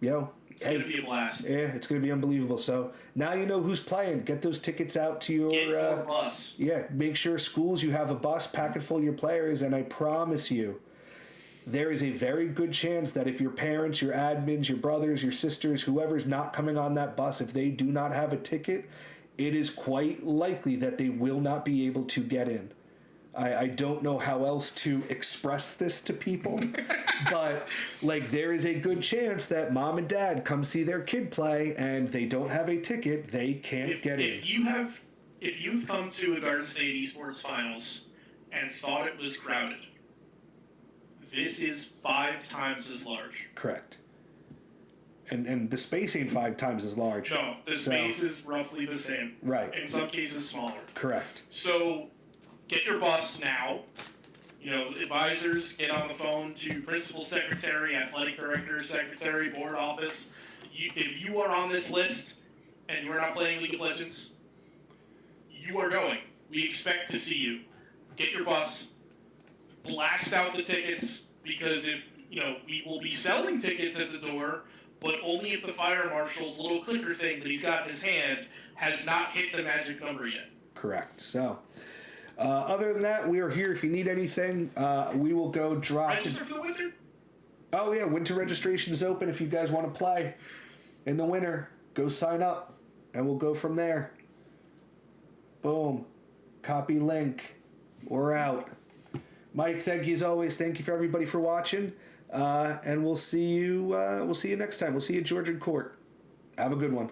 to be a blast. Yeah, it's going to be unbelievable. So now you know who's playing. Get those tickets out to your... Get your bus. Yeah, make sure schools, you have a bus, pack it full of your players, and I promise you, there is a very good chance that if your parents, your admins, your brothers, your sisters, whoever's not coming on that bus, if they do not have a ticket, it is quite likely that they will not be able to get in. I don't know how else to express this to people, but there is a good chance that mom and dad come see their kid play and they don't have a ticket, they can't get in. If you've come to a Garden State Esports Finals and thought it was crowded, this is 5 times as large. Correct. And the space ain't 5 times as large. No, the space is roughly the same. Right. In some cases smaller. Correct. So get your bus now. Advisors, get on the phone to principal secretary, athletic director, secretary, board office. If you are on this list and you're not playing League of Legends, you are going. We expect to see you. Get your bus. Blast out the tickets, because we will be selling tickets at the door, but only if the fire marshal's little clicker thing that he's got in his hand has not hit the magic number yet. Correct. So, other than that, we are here. If you need anything, we will go drop... Register for the winter? Oh, yeah. Winter registration is open if you guys want to play in the winter. Go sign up, and we'll go from there. Boom. Copy link. We're out. Mike, thank you as always. Thank you for everybody for watching. And we'll see you next time. We'll see you at Georgian Court. Have a good one.